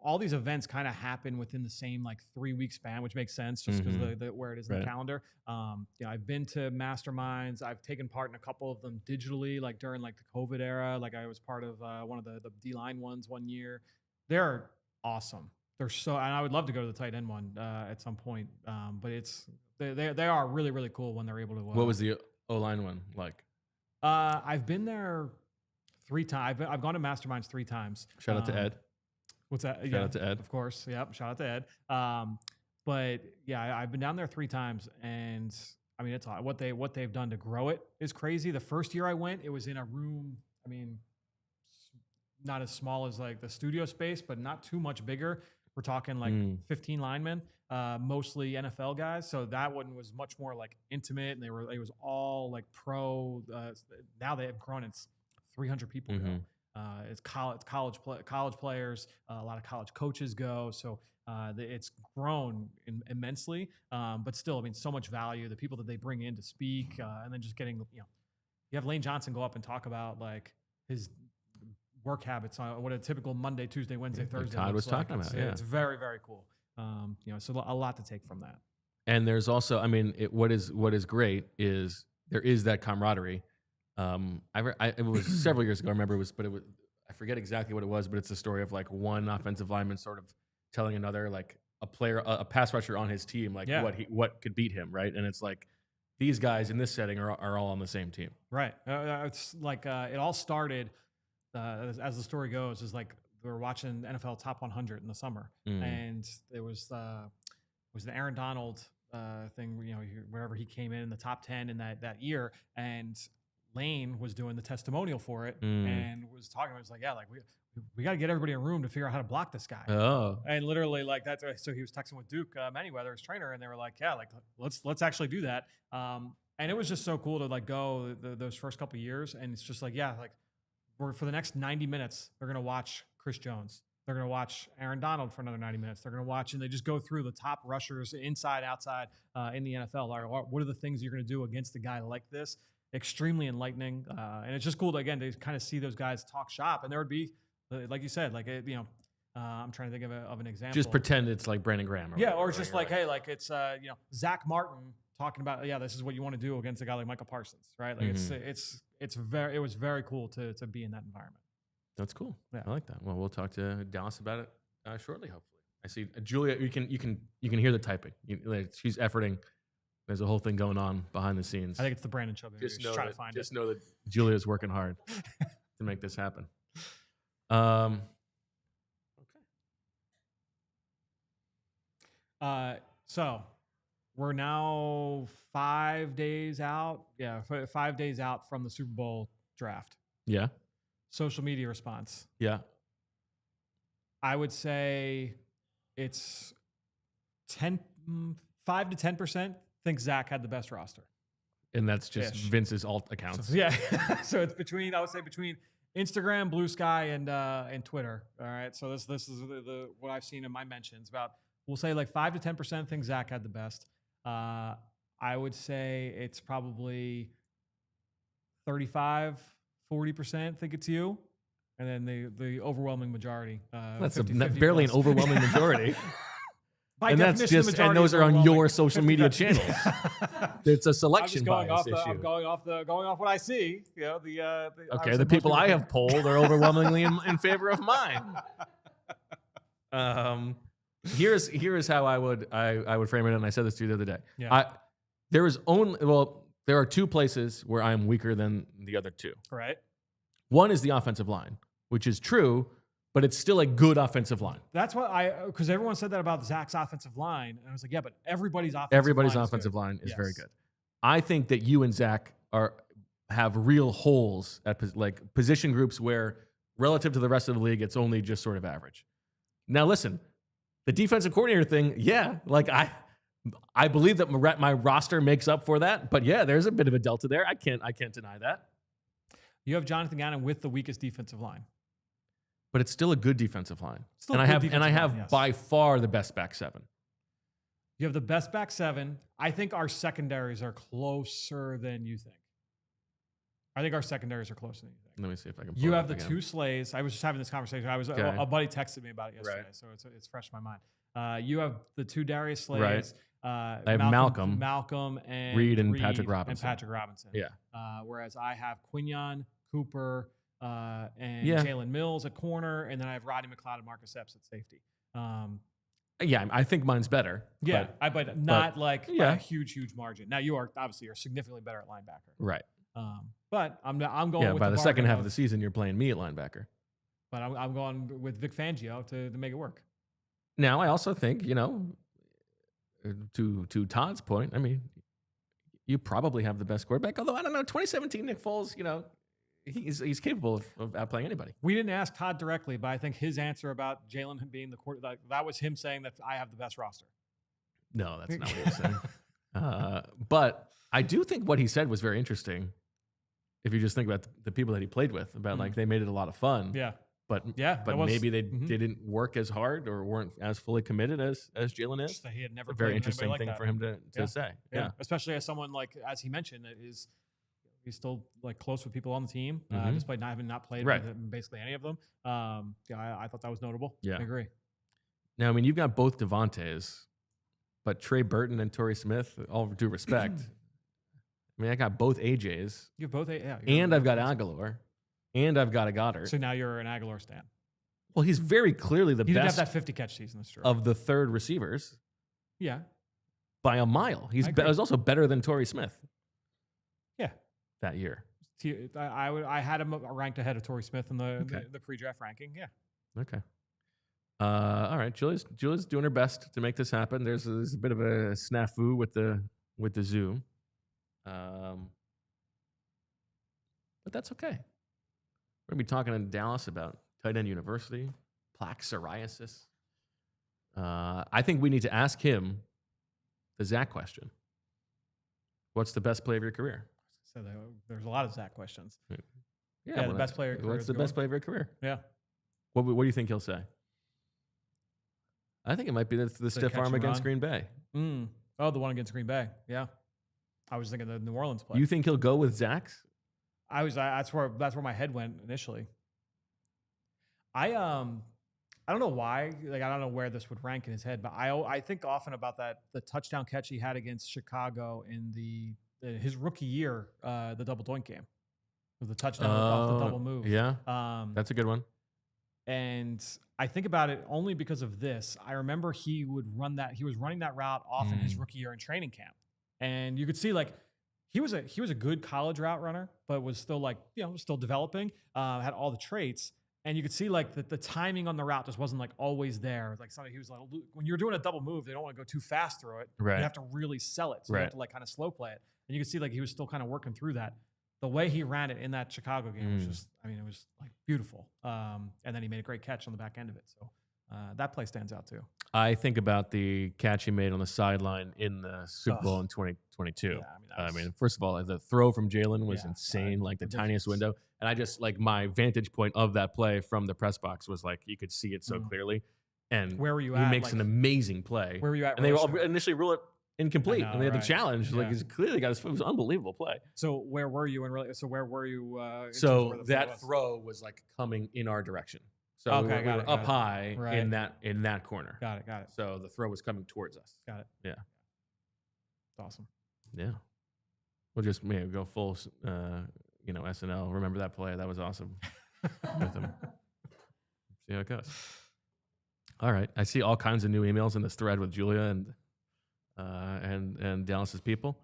all these events kind of happen within the same like 3-week span, which makes sense just because where it is in the calendar. I've been to masterminds. I've taken part in a couple of them digitally, like during like the COVID era. Like I was part of one of the D-line ones one year. They're awesome. They're and I would love to go to the tight end one at some point. But they are really, really cool when they're able to. What was the O-line one like? I've been there 3 times. I've gone to masterminds 3 times. Shout out to Ed. What's that? Shout out to Ed. Of course. Yep. Shout out to Ed. But yeah, I've been down there 3 times, and I mean, it's what they've done to grow it is crazy. The first year I went, it was in a room. I mean, not as small as like the studio space, but not too much bigger. We're talking like 15 linemen, mostly NFL guys. So that one was much more like intimate, and it was all like pro. Now they have grown. It's 300 people go. It's college players. A lot of college coaches go. So it's grown immensely. But still, I mean, so much value. The people that they bring in to speak, and then just getting, you have Lane Johnson go up and talk about like his work habits on what a typical Monday, Tuesday, Wednesday, Thursday. Todd was talking about. It's very, very cool. So a lot to take from that. And there's also, I mean, what is great is there is that camaraderie. It was several years ago. I remember I forget exactly what it was, but it's a story of like one offensive lineman sort of telling another, like a pass rusher on his team, like what could beat him, right? And it's like these guys in this setting are all on the same team, right? It's like it all started as the story goes. Is like we were watching NFL Top 100 in the summer, and it was the Aaron Donald thing. Wherever he came in the top 10 in that year, and Lane was doing the testimonial for it and was talking. It was like, we got to get everybody in a room to figure out how to block this guy. Oh, and literally like that. So he was texting with Duke Manyweather, his trainer, and they were like, let's actually do that. And it was just so cool to like go those first couple of years. And it's just like, for the next 90 minutes, they're going to watch Chris Jones. They're going to watch Aaron Donald for another 90 minutes. They're going to watch, and they just go through the top rushers inside, outside in the NFL. What are the things you're going to do against a guy like this? Extremely enlightening. And it's just cool to kind of see those guys talk shop. And there would be, like you said, like, I'm trying to think of an example. Just pretend it's like Brandon Graham. Or it's just like, hey, like it's, Zach Martin talking about, this is what you want to do against a guy like Michael Parsons, right? Like it was very cool to be in that environment. That's cool. Yeah. I like that. Well, we'll talk to Dallas about it shortly, hopefully. I see Julia. You can hear the typing. She's efforting. There's a whole thing going on behind the scenes. I think it's the Brandon Chubb. Just know that Julia's working hard to make this happen. Okay. So we're now 5 days out. Yeah, 5 days out from the Super Bowl draft. Yeah. Social media response. Yeah. I would say it's 5 to 10% think Zach had the best roster. And that's just Vince's alt accounts. So, so it's between Instagram, Blue Sky, and Twitter. All right. So this is the what I've seen in my mentions. We'll say like 5 to 10% think Zach had the best. I would say it's probably 35-40% think it's you, and then the overwhelming majority. That's barely an overwhelming majority. By and that's just, and those are on your social media channels. It's a selection bias issue. I'm going off what I see. The people I have polled are overwhelmingly in favor of mine. Here's how I would frame it, and I said this to you the other day. Yeah. There are 2 places where I'm weaker than the other 2. Right. One is the offensive line, which is true, but it's still a good offensive line. That's what because everyone said that about Zach's offensive line, and I was like, but everybody's offensive line is very good. I think that you and Zach have real holes at position groups where, relative to the rest of the league, it's only just sort of average. Now, listen, the defensive coordinator thing, I believe that my roster makes up for that, but there's a bit of a delta there. I can't deny that. You have Jonathan Gannon with the weakest defensive line. But it's still a good defensive line. Still and a I good have defensive line, yes. by far the best back seven. You have the best back seven. I think our secondaries are closer than you think. I think our secondaries are closer than you think. Let me see if I can. You have the two Slays. I was just having this conversation. Okay. A buddy texted me about it yesterday, so it's fresh in my mind. You have the two Darius Slays. Right. I have Malcolm, and Reed and Patrick Robinson. Yeah. Whereas I have Quinyon, Cooper, and Jalen Mills at corner, and then I have Rodney McLeod and Marcus Epps at safety. Yeah, I think mine's better. Yeah, but not by a huge margin. Now you are obviously significantly better at linebacker. Right. But I'm going. Yeah, with by the second half of the season, you're playing me at linebacker. But I'm going with Vic Fangio to make it work. Now, I also think, to Todd's point, I mean, you probably have the best quarterback. Although I don't know, 2017 Nick Foles, he's capable of outplaying anybody. We didn't ask Todd directly, but I think his answer about Jalen being the quarterback, that was him saying that I have the best roster. No, that's not what he was saying. But I do think what he said was very interesting. If you just think about the people that he played with, about like they made it a lot of fun. Yeah. But maybe they didn't work as hard or weren't as fully committed as Jalen is. He had never. A very interesting thing for him to say. Yeah, especially as someone as he mentioned, he's still close with people on the team, despite not having played with basically any of them. I thought that was notable. Yeah, I agree. Now, I mean, you've got both Devontaes, but Trey Burton and Torrey Smith, all due respect. I mean, I got both AJs. You have both, and I've got Aguilar. And I've got a Goddard. So now you're an Aguilar stan. Well, he's very clearly the best. He didn't have that 50 catch season. That's true. Of the third receivers. Yeah. By a mile. He was also better than Torrey Smith. Yeah. That year. I had him ranked ahead of Torrey Smith in the pre-draft ranking. Yeah. Okay. All right. Julia's doing her best to make this happen. There's a bit of a snafu with the Zoom. But that's okay. We're going to be talking in Dallas about tight end university, plaque psoriasis. I think we need to ask him the Zach question. What's the best play of your career? So there's a lot of Zach questions. Yeah, the best player of your career. What's the best play of your career? Yeah. What do you think he'll say? I think it might be the stiff arm against Green Bay. Oh, the one against Green Bay. Yeah. I was thinking the New Orleans play. You think he'll go with Zach's? That's where my head went initially. I don't know why. I don't know where this would rank in his head, but I think often about the touchdown catch he had against Chicago in his rookie year, the double doink game, with the touchdown off the double move. Yeah, that's a good one. And I think about it only because of this. I remember he was running that route often his rookie year in training camp, and you could see he was a good college route runner, but was still still developing. Had all the traits, and you could see the timing on the route just wasn't always there. He was when you're doing a double move, they don't want to go too fast through it. Right. You have to really sell it, so you have to kind of slow play it. And you could see he was still kind of working through that. The way he ran it in that Chicago game was just, it was beautiful. And then he made a great catch on the back end of it. So that play stands out too. I think about the catch he made on the sideline in the Super Bowl in 2022. Yeah, first of all, the throw from Jalen was insane, the tiniest window. And I just, my vantage point of that play from the press box was you could see it so clearly. And where were you he at? makes an amazing play. Where were you at? And they all initially rule it incomplete. And they had the challenge. Yeah. He's clearly got it was an unbelievable play. So where were you? Where were you? So that throw was coming in our direction. So we were up high in that corner. Got it. So the throw was coming towards us. Got it. Yeah. That's awesome. Yeah. We'll just go full, SNL. Remember that play? That was awesome. With him. See how it goes. All right. I see all kinds of new emails in this thread with Julia and Dallas's people.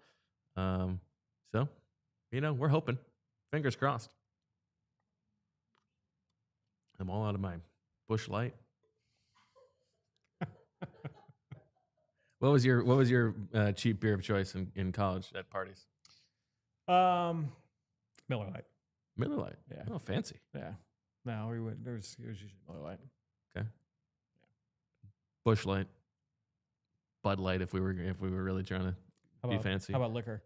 So, we're hoping. Fingers crossed. I'm all out of my Busch Light. What was your cheap beer of choice in college at parties? Miller Lite. Miller Lite. Yeah. Oh, fancy. Yeah. No, it was usually Miller Lite. Okay. Yeah. Busch Light. Bud Light if we were really trying to be fancy. How about liquor?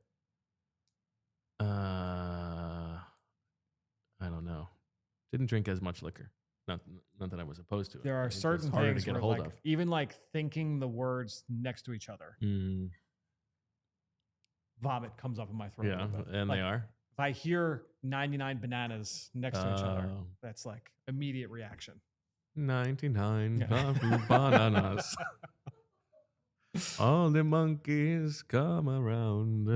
Didn't drink as much liquor. Not that I was opposed to it. There are It's just certain harder things to get where a hold like of. even like thinking the words next to each other, vomit comes up in my throat. a Yeah, little bit. and Like, they are. If I hear 99 bananas next to each other, Oh. that's like immediate reaction. 99 Yeah. bananas. All the monkeys come around.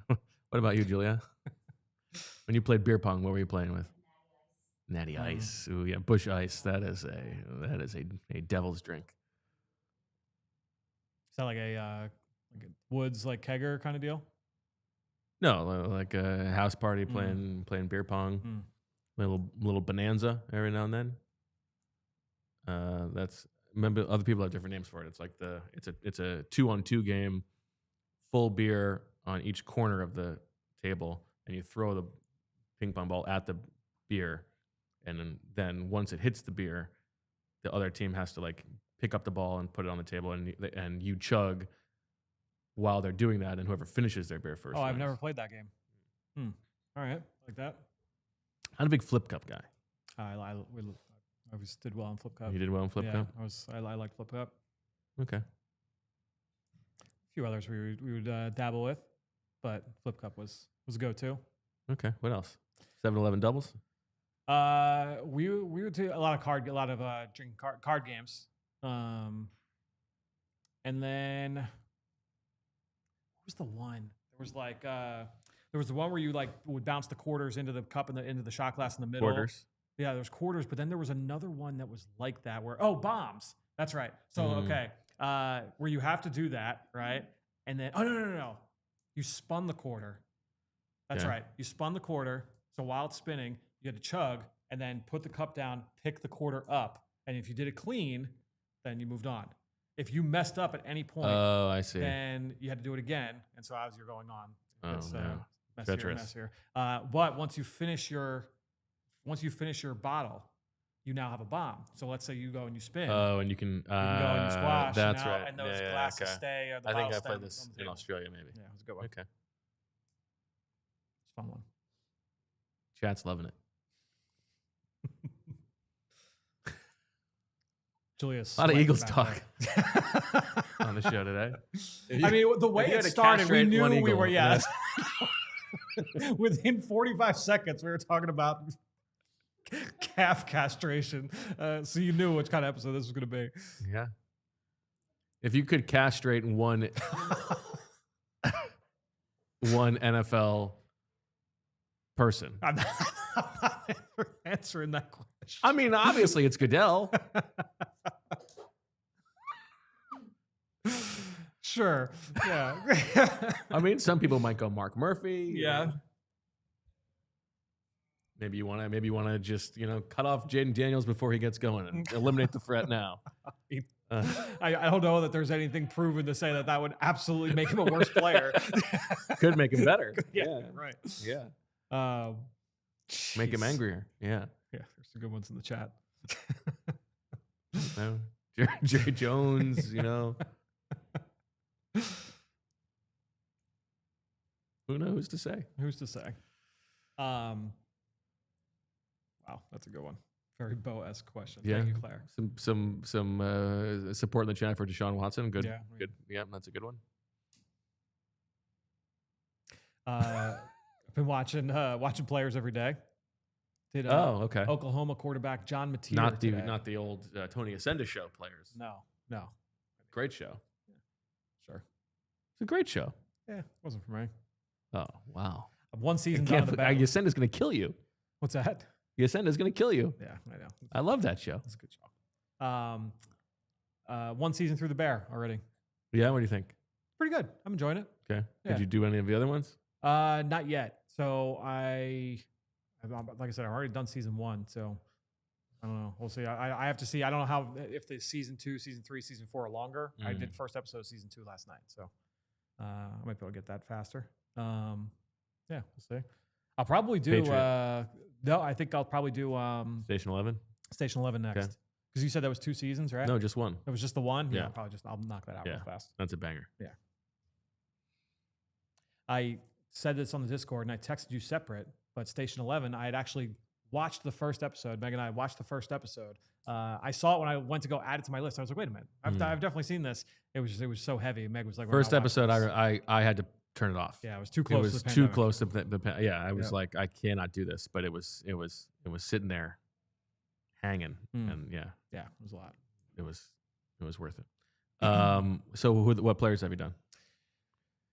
What about you, Julia? When you played beer pong, what were you playing with? Natty Ice. Ooh, yeah, Bush Ice. That is a devil's drink. Is that like a Woods like kegger kind of deal? No, like a house party playing beer pong. Little bonanza every now and then. Remember other people have different names for it. It's like it's a 2-on-2 game, full beer on each corner of the table, and you throw the ping pong ball at the beer, and then once it hits the beer, the other team has to like pick up the ball and put it on the table, and you chug while they're doing that, and whoever finishes their beer first. Oh, I've wins. never played that game. All right, like that. I'm a big flip cup guy. I always did well in Flip Cup. You did well in flip cup. I like Flip Cup. Okay. A few others we would dabble with, but Flip Cup was a go-to. Okay. What else? 7-Eleven doubles. We would do a lot of drinking card games. And then what was the one? There was like there was the one where you like would bounce the quarters into the cup and into the shot glass in the middle. Quarters. Yeah, there's quarters, but then there was another one that was like that where bombs. That's right. So okay, where you have to do that, right? And then no. You spun the quarter. That's right. You spun the quarter. So while it's spinning, you had to chug and then put the cup down, pick the quarter up, and if you did it clean, then you moved on. If you messed up at any point, I see. then you had to do it again. And so as you're going on, it's messier. But once you finish your bottle, you now have a bomb. So let's say you go and you spin. Oh, and you can go and you squash. That's now, right. And those glasses stay. Or the I think I bottle played stays this on the in table. Australia, maybe. Yeah, it was a good one. Okay. It's a fun one. Chat's loving it. Julius. A lot of Eagles talk on the show today. I mean, the way it started, we knew we were, within 45 seconds, we were talking about calf castration. So you knew which kind of episode this was going to be. Yeah. If you could castrate one NFL person. I'm not answering that question. I mean, obviously it's Goodell. Sure. Yeah. I mean, some people might go Mark Murphy. Yeah. Maybe you want to just, cut off Jaden Daniels before he gets going and eliminate the threat now. I don't know that there's anything proven to say that would absolutely make him a worse player. Could make him better. Yeah. Right. Yeah. Make him angrier. Yeah. Yeah. There's some good ones in the chat. Jerry Jones, Who knows? Who's to say? Who's to say? Wow, that's a good one. Very Bo-esque question. Yeah. Thank you, Claire. Some support in the chat for Deshaun Watson. Good. Yeah. Good. Yeah, that's a good one. I've been watching players every every day. Did okay. Oklahoma quarterback John Mateer Not the old Tony Ascenda show players. No. Great show. Yeah. Sure. It's a great show. Yeah, wasn't for me. Oh wow. One season down the back. Yasenda's going to kill you. What's that? Yasenda's going to kill you. Yeah, I know. I love that show. It's a good show. One season through the Bear already. Yeah, what do you think? Pretty good. I'm enjoying it. Okay. Yeah. Did you do any of the other ones? Not yet. So like I said, I've already done season 1. So I don't know. We'll see. I have to see. I don't know if the season 2, season 3, season 4 are longer. I did first episode of season 2 last night. So I might be able to get that faster. Yeah, we'll see. I'll probably do. No, I think I'll probably do Station 11. Station 11 next. Because you said that was 2 seasons, right? No, just one. It was just the one. Yeah. I'll knock that out real fast. That's a banger. Yeah. I said this on the Discord and I texted you separate, but Station 11, I had actually watched the first episode. Meg and I watched the first episode. I saw it when I went to go add it to my list. I was like, wait a minute, I've definitely seen this. It was so heavy. Meg was like, First episode, I had to turn it off. Yeah, it was too close. It was to the too pandemic. close to the yeah. I was like, I cannot do this. But it was sitting there, hanging, and yeah, it was a lot. It was worth it. So what players have you done?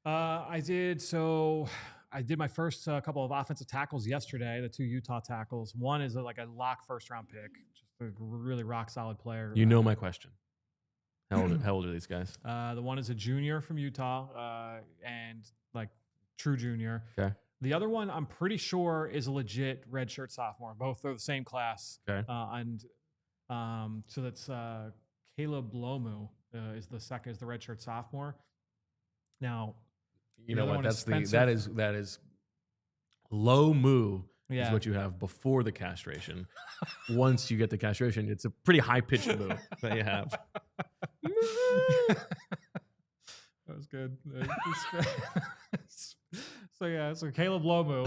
I did my first couple of offensive tackles yesterday, the 2 Utah tackles. One is like a lock first-round pick, just a really rock-solid player. You know my question. How old are these guys? The one is a junior from Utah, and like true junior. Okay. The other one, I'm pretty sure, is a legit redshirt sophomore. Both are the same class. Okay. So that's Caleb Lomu is the redshirt sophomore. Now, you know what? That is low moo is what you have before the castration. Once you get the castration, it's a pretty high pitched moo that you have. That was good. So Caleb Lomu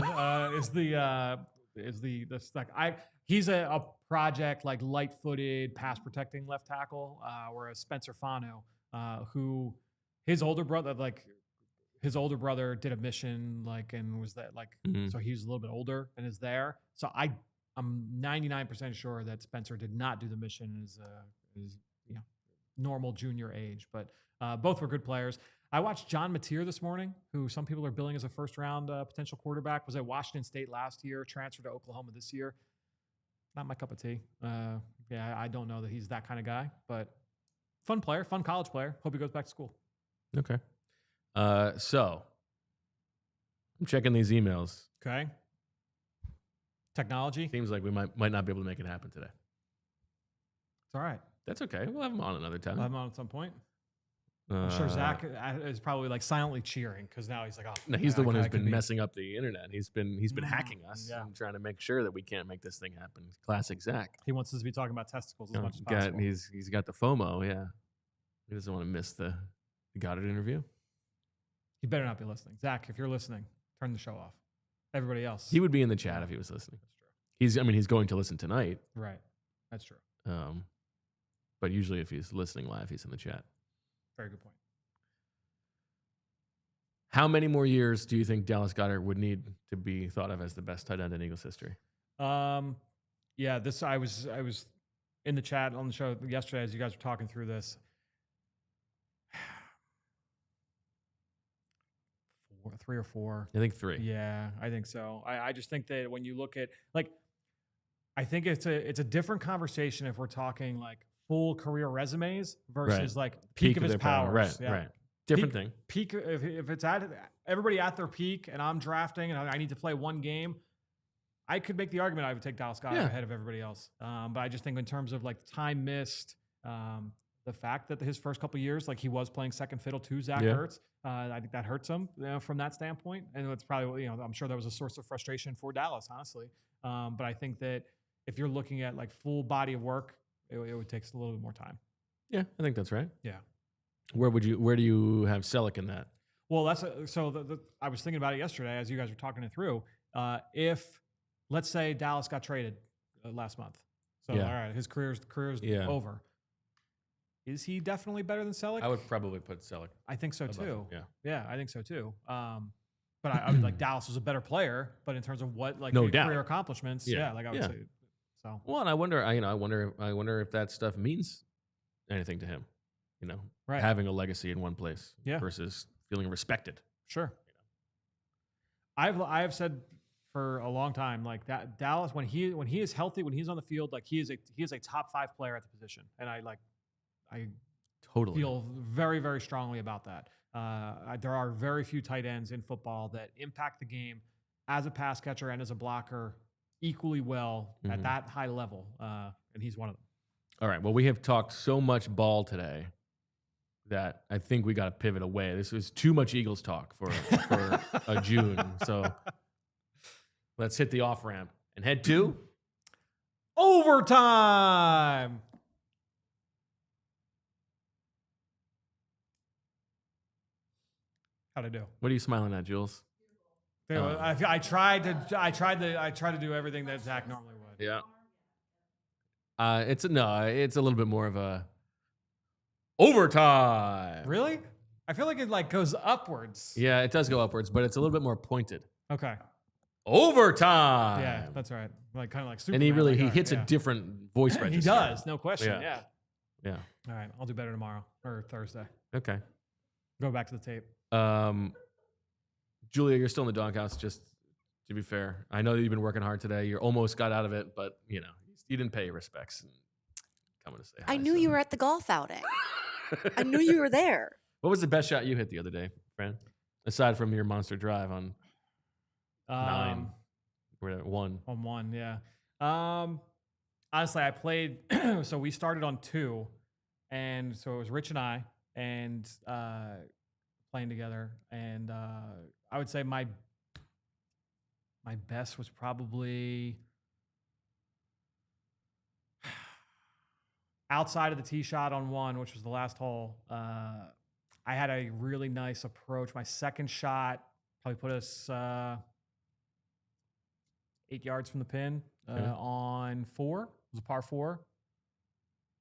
he's a project like light-footed pass protecting left tackle, whereas Spencer Fano, who his older brother did a mission and was that so he's a little bit older and is there. So I'm 99% sure that Spencer did not do the mission as normal junior age, but both were good players. I watched John Mateer this morning, who some people are billing as a first-round potential quarterback. Was at Washington State last year, transferred to Oklahoma this year. Not my cup of tea. I don't know that he's that kind of guy, but fun player, fun college player. Hope he goes back to school. Okay. So I'm checking these emails. Okay. Technology. Seems like we might not be able to make it happen today. It's all right. That's okay. We'll have him on another time. We'll have him on at some point. I'm sure Zach is probably silently cheering because now he's like, oh. No, he's the one who's been messing up the internet. He's been hacking us and trying to make sure that we can't make this thing happen. Classic Zach. He wants us to be talking about testicles as much as possible. He's got the FOMO. Yeah, he doesn't want to miss the Goddard interview. He better not be listening. Zach, if you're listening, turn the show off. Everybody else. He would be in the chat if he was listening. That's true. He's going to listen tonight. Right. That's true. But usually if he's listening live, he's in the chat. Very good point. How many more years do you think Dallas Goedert would need to be thought of as the best tight end in Eagles history? I was in the chat on the show yesterday as you guys were talking through this. 3 or 4. I think 3. Yeah, I think so. I just think that when you look at I think it's a different conversation if we're talking full career resumes versus peak of his powers. Right. Different thing. Peak if it's at everybody at their peak and I'm drafting and I need to play one game, I could make the argument I would take Dallas Goedert ahead of everybody else. But I just think in terms of time missed, the fact that his first couple of years, he was playing second fiddle to Zach Ertz, I think that hurts him from that standpoint. And it's probably, I'm sure that was a source of frustration for Dallas, honestly. But I think that if you're looking at full body of work, it would take a little bit more time. Yeah, I think that's right. Yeah. Where do you have Selleck in that? Well, I was thinking about it yesterday as you guys were talking it through. If let's say Dallas got traded last month, so all right, his career's over. Is he definitely better than Selleck? I would probably put Selleck. I think so too. Him, yeah, I think so too. But I would Dallas was a better player, but in terms of what no doubt. career accomplishments, I would say so. Well, and I wonder if that stuff means anything to him. Having a legacy in one place versus feeling respected. Sure. I have said for a long time that Dallas when he is healthy, when he's on the field, he is a top 5 player at the position, and I totally feel very, very strongly about that. There are very few tight ends in football that impact the game as a pass catcher and as a blocker equally well at that high level, and he's one of them. All right. Well, we have talked so much ball today that I think we got to pivot away. This was too much Eagles talk for a June. So let's hit the off ramp and head to overtime. How'd I do? What are you smiling at, Jules? I tried to do everything that Zach normally would. Yeah. It's a little bit more of a overtime. Really? I feel like it like goes upwards. Yeah, it does go upwards, but it's a little bit more pointed. Okay. Overtime. Yeah, that's right. Like kind of like And Superman. he like, hits a yeah. different voice register. He does, no question. Yeah. Yeah. All right, I'll do better tomorrow or Thursday. Okay. Go back to the tape. Julia, you're still in the doghouse. Just to be fair, I know that you've been working hard today. You almost got out of it, but you didn't pay your respects. Coming to say hi. I knew you were at the golf outing. I knew you were there. What was the best shot you hit the other day, Fran? Aside from your monster drive on 9, we're at 1. On 1, yeah. Honestly, I played. So we started on 2, and so it was Rich and I, and playing together. And I would say my best was probably outside of the tee shot on 1, which was the last hole. I had a really nice approach. My second shot probably put us 8 yards from the pin on 4. It was a par 4,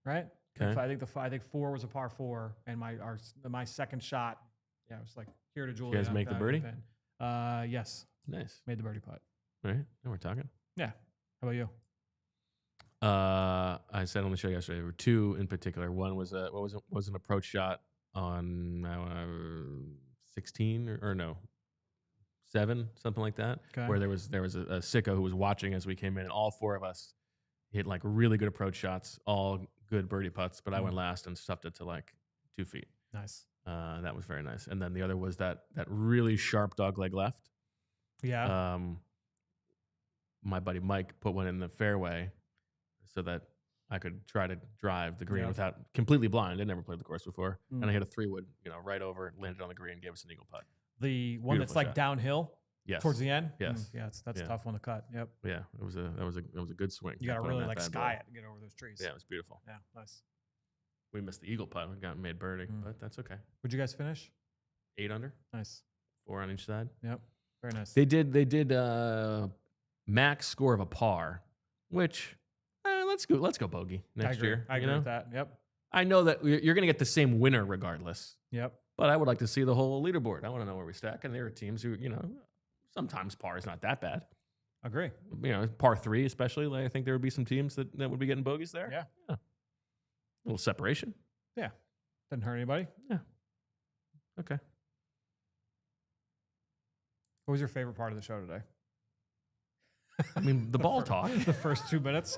right? Okay. I think 4 was a par 4, and my second shot, it was like here to Julia. You guys make the birdie? Yes. Nice. Made the birdie putt. All right. Now we're talking. Yeah. How about you? I said on the show yesterday there were 2 in particular. One was was an approach shot on 16 or no 7, something like that. Okay. Where there was a sicko who was watching as we came in, and all 4 of us hit like really good approach shots, all good birdie putts. But I went last and stuffed it to like 2 feet. Nice. That was very nice. And then the other was that really sharp dogleg left. Yeah. My buddy Mike put one in the fairway so that I could try to drive the green without completely blind. I never played the course before. And I hit a 3-wood, right over, landed on the green, gave us an eagle putt. The one that's like downhill Yes. towards the end? Yes. Yeah, that's a tough one to cut. Yep. Yeah, it was a good swing. You got to Put on really that like bad sky boy. it to get over those trees. Yeah, it was beautiful. Yeah, nice. We missed the eagle putt. We got made birdie, but that's okay. Would you guys finish? 8 under, Nice. 4 on each side. Yep. Very nice. They did max score of a par, which let's go bogey next year. I agree with that. Yep. I know that you're going to get the same winner regardless, Yep. but I would like to see the whole leaderboard. I want to know where we stack, and there are teams who sometimes par is not that bad. Agree. Par 3 especially. Like, I think there would be some teams that would be getting bogeys there. Yeah. A little separation. Yeah. Doesn't hurt anybody. Yeah. Okay. What was your favorite part of the show today? I mean, the ball talk. The first 2 minutes.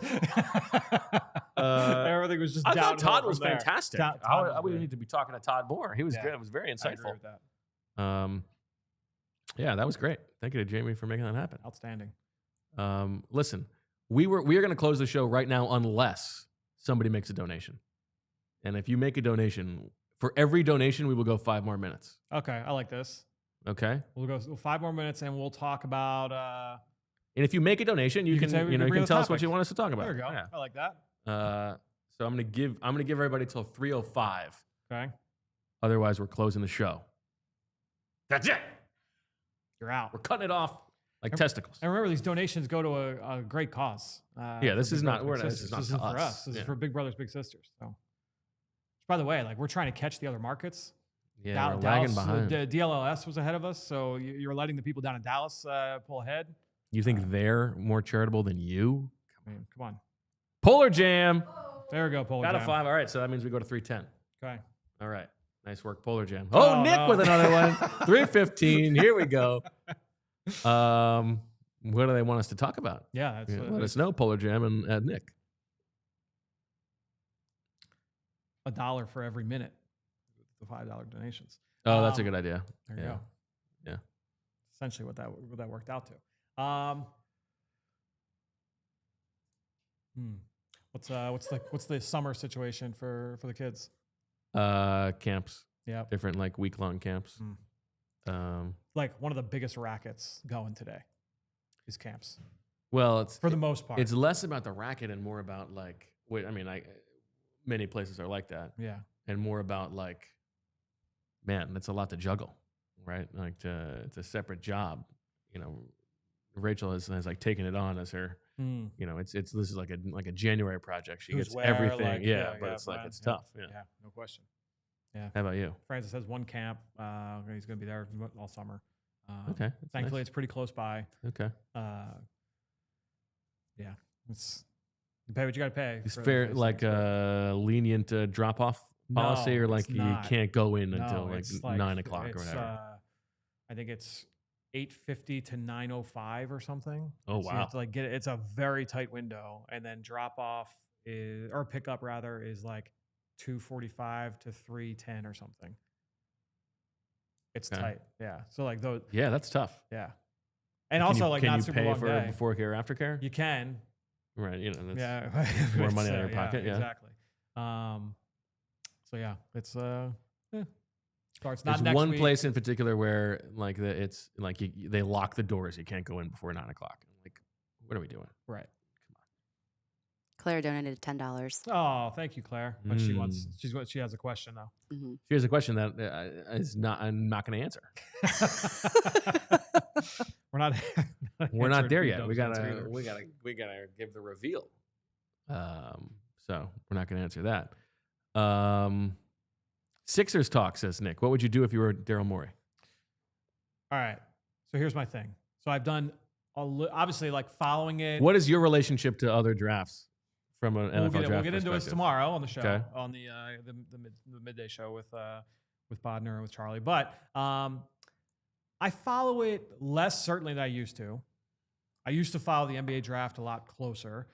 Everything was just I downhill thought Todd from was there. fantastic. Todd I was would good. need to be talking to Todd more. He was good. It was very I agree insightful. with that. Yeah, that was great. Thank you to Jamie for making that happen. Outstanding. Listen, we are going to close the show right now unless somebody makes a donation. And if you make a donation, for every donation, we will go 5 more minutes. Okay, I like this. Okay. We'll go 5 more minutes, and we'll talk about. And if you make a donation, you can bring you can the tell us what topic. you want us to talk about. There we go. Yeah. I like that. So I'm gonna give everybody till 3:05. Okay, Otherwise, we're closing the show. That's it. you're out. We're cutting it off like testicles. And remember, these donations go to a great cause. Yeah, this for is Big not- Brothers Big this is Sisters. not This to is for us. us. This Yeah. is for Big Brothers Big Sisters. So, by the way, like we're trying to catch the other markets. Yeah, we're lagging Dallas, behind. DLLS was ahead of us, so you're letting the people down in Dallas pull ahead. You think they're more charitable than you? I mean, come on. Polar Jam. There we go, Polar Got a Jam. 5. All right, so that means we go to 3:10. Okay. All right. Nice work, Polar Jam. Oh, Oh, Nick no. with another one. 3:15. Here we go. What do they want us to talk about? Yeah, that's Let us know, Polar Jam and Nick. $1 for every minute. The $5 donations. Oh, that's a good idea. There you Yeah. go. Yeah. Essentially, what that worked out to. What's the summer situation for the kids? Camps. Yeah, Different like week-long camps. like one of the biggest rackets going today is camps Well, it's for the most part. it's less about the racket and more about like many places are like that, yeah, and more about like, man, that's a lot to juggle, right? Like it's a separate job, Rachel has like taken it on as her. You know, this is like a January project. She Who's gets where, everything. like, But it's like when, it's tough. Yeah. Yeah, no question. Yeah. How about you? Francis has one camp. He's going to be there all summer. Okay. That's Thankfully, nice. it's pretty close by. Okay. Yeah, it's you pay what you got to pay. It's fair, like lenient drop off policy, No, or like it's you not. can't go in No, until like it's 9 o'clock or it's, whatever. I think it's 8:50 to 9:05 or something. Oh, So you wow. have to like get it. It's a very tight window, and then drop off is or pickup rather is like 2:45 to 3:10 or something. It's Okay. tight, yeah. So like those, Yeah, that's tough. yeah. And Can also you, like can not you super pay long for day. before care, after care? You can, Right. You know, that's yeah. more It's, money out of your pocket. Yeah. exactly. So yeah, it's starts There's not next one week. place in particular where like it's like they lock the doors. You can't go in before 9 o'clock. Like, what are we doing? Right. Claire donated $10. Oh, thank you, Claire. But she wants. She has a question though. Mm-hmm. Here's a question that I'm not going to answer. We're not. We're not there yet. Dove's We answer gotta either. give the reveal. So we're not gonna answer that. Sixers talk, says Nick. What would you do if you were Daryl Morey? All right. So here's my thing. So I've done obviously like following it. What is your relationship to other drafts from an NFL draft We'll get into this perspective? tomorrow on the show, Okay. on the midday show with Bodner and with Charlie. But I follow it less certainly than I used to. I used to follow the NBA draft a lot closer.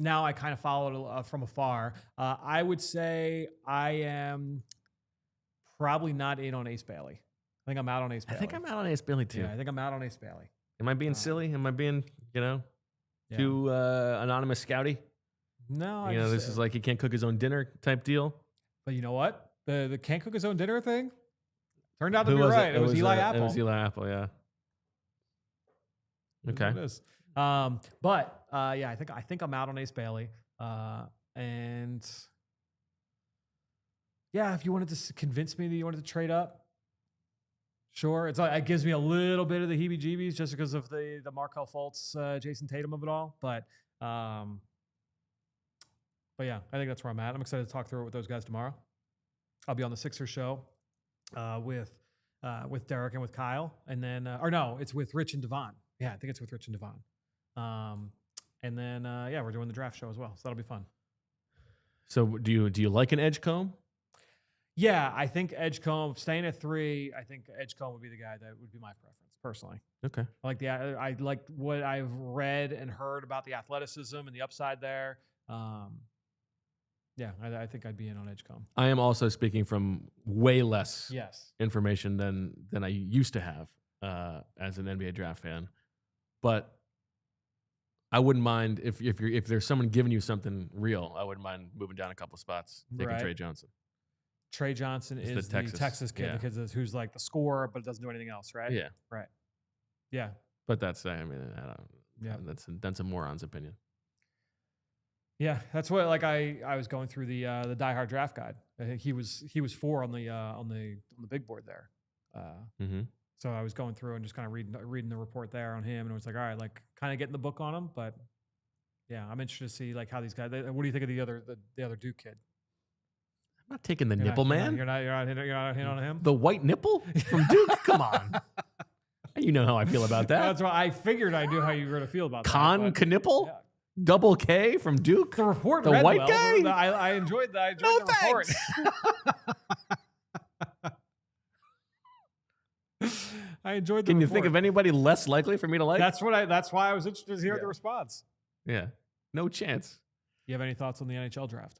Now I kind of follow it from afar. I would say I am probably not in on Ace Bailey. I think I'm out on Ace Bailey. I think I'm out on Ace Bailey too. Yeah, I think I'm out on Ace Bailey. Am I being silly? Am I being, Yeah. too anonymous scouty? No, I You know, just, this is like he can't cook his own dinner type deal. But you know what? The can't cook his own dinner thing turned out to Who be was right. It was Eli Apple. It was Eli Apple, yeah. That's Okay. what it is. But yeah, I think I'm out on Ace Bailey. And yeah, if you wanted to convince me that you wanted to trade up, sure. It's like it gives me a little bit of the heebie-jeebies just because of the Markelle Fultz, Jason Tatum of it all. But yeah, I think that's where I'm at. I'm excited to talk through it with those guys tomorrow. I'll be on the Sixers show with Derek and with Kyle, and then or no, it's with Rich and Devon. Yeah, I think it's with Rich and Devon. And then yeah, we're doing the draft show as well, so that'll be fun. So do you like an Edgecombe? Yeah, I think Edgecombe staying at 3. I think Edgecombe would be the guy that would be my preference personally. Okay. I like what I've read and heard about the athleticism and the upside there. Yeah, I think I'd be in on Edgecombe. I am also speaking from way less Yes. information than I used to have as an NBA draft fan, but I wouldn't mind if there's someone giving you something real. I wouldn't mind moving down a couple spots, taking Right. Trey Johnson. Trey Johnson is the Texas kid yeah. because who's like the scorer but doesn't do anything else, right? Yeah, Right. Yeah. but that's I mean I don't. Yeah. That's a moron's opinion. Yeah, that's what like I was going through the Die Hard draft guide. I think he was 4 on the big board there. Mm-hmm. So I was going through and just kind of reading the report there on him, and it was like, all right, like kind of getting the book on him. But yeah, I'm interested to see like how these guys. What do you think of the other Duke kid? I'm not taking the nipple man. You're not hitting on him. The white nipple from Duke. Come on. You know how I feel about that. That's why I figured I knew how you were going to feel about Con that. Knipple? Yeah. Double K from Duke? The report, The read white well. guy? I enjoyed that. No the report. I enjoyed the Can you report. think of anybody less likely for me to like? That's why I was interested to hear the response. Yeah. No chance. You have any thoughts on the NHL draft?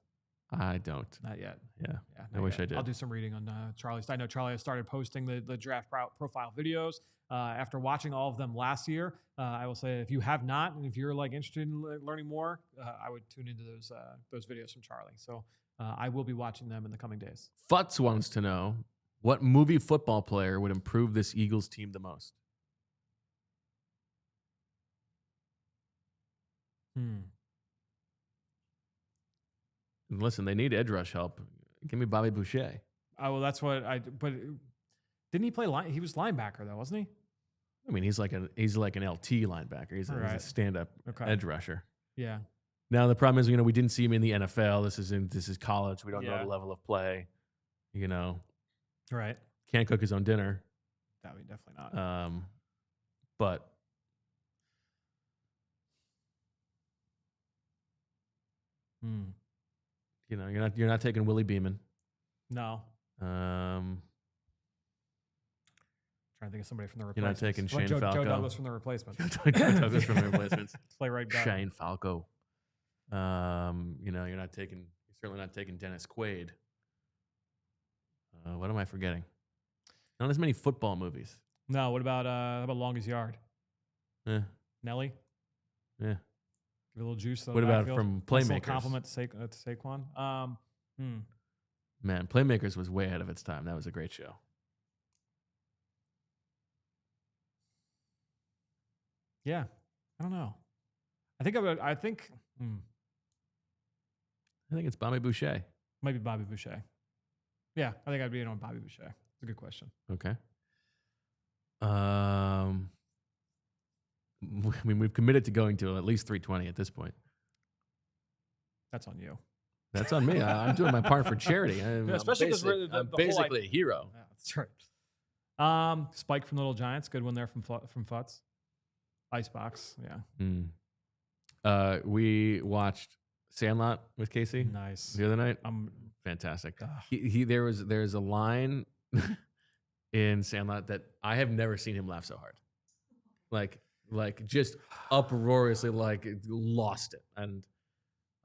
I don't. Not yet. Yeah. Yeah, I wish I did. I'll do some reading on Charlie's. I know Charlie has started posting the draft profile videos. After watching all of them last year, I will say if you have not, and if you're like interested in learning more, I would tune into those videos from Charlie. So I will be watching them in the coming days. Futz wants to know what movie football player would improve this Eagles team the most? Listen, they need edge rush help. Give me Bobby Boucher. Oh, well, that's what I. But didn't he play line? He was linebacker though, wasn't he? I mean, he's like an LT linebacker. He's a stand-up edge rusher. Yeah. Now the problem is, we didn't see him in the NFL. This is college. We don't know the level of play. Right. Can't cook his own dinner. That would definitely not. But you're not taking Willie Beeman. No. Trying to think of somebody from the You're replacements. not taking Shane Falco. Joe Douglas from the replacements. Joe Douglas from the replacements. Play right guy. Shane Falco. You're certainly not taking Dennis Quaid. What am I forgetting? Not as many football movies. No. What about how about Longest Yard? Nelly. Yeah. Give a little juice. What about from Playmakers? Nice little compliment to Saquon. Man, Playmakers was way ahead of its time. That was a great show. Yeah. I don't know. I think it's Bobby Boucher. Maybe Bobby Boucher. Yeah, I think I'd be in on Bobby Boucher. It's a good question. Okay. I mean, we've committed to going to at least 320 at this point. That's on you. That's on me. I'm doing my part for charity. Especially because I'm basically a hero. Yeah, that's right. Spike from Little Giants, good one there from Futz. Icebox, yeah. We watched Sandlot with Casey. Nice. The other night. Fantastic. There's a line in Sandlot that I have never seen him laugh so hard. Like just uproariously, lost it. And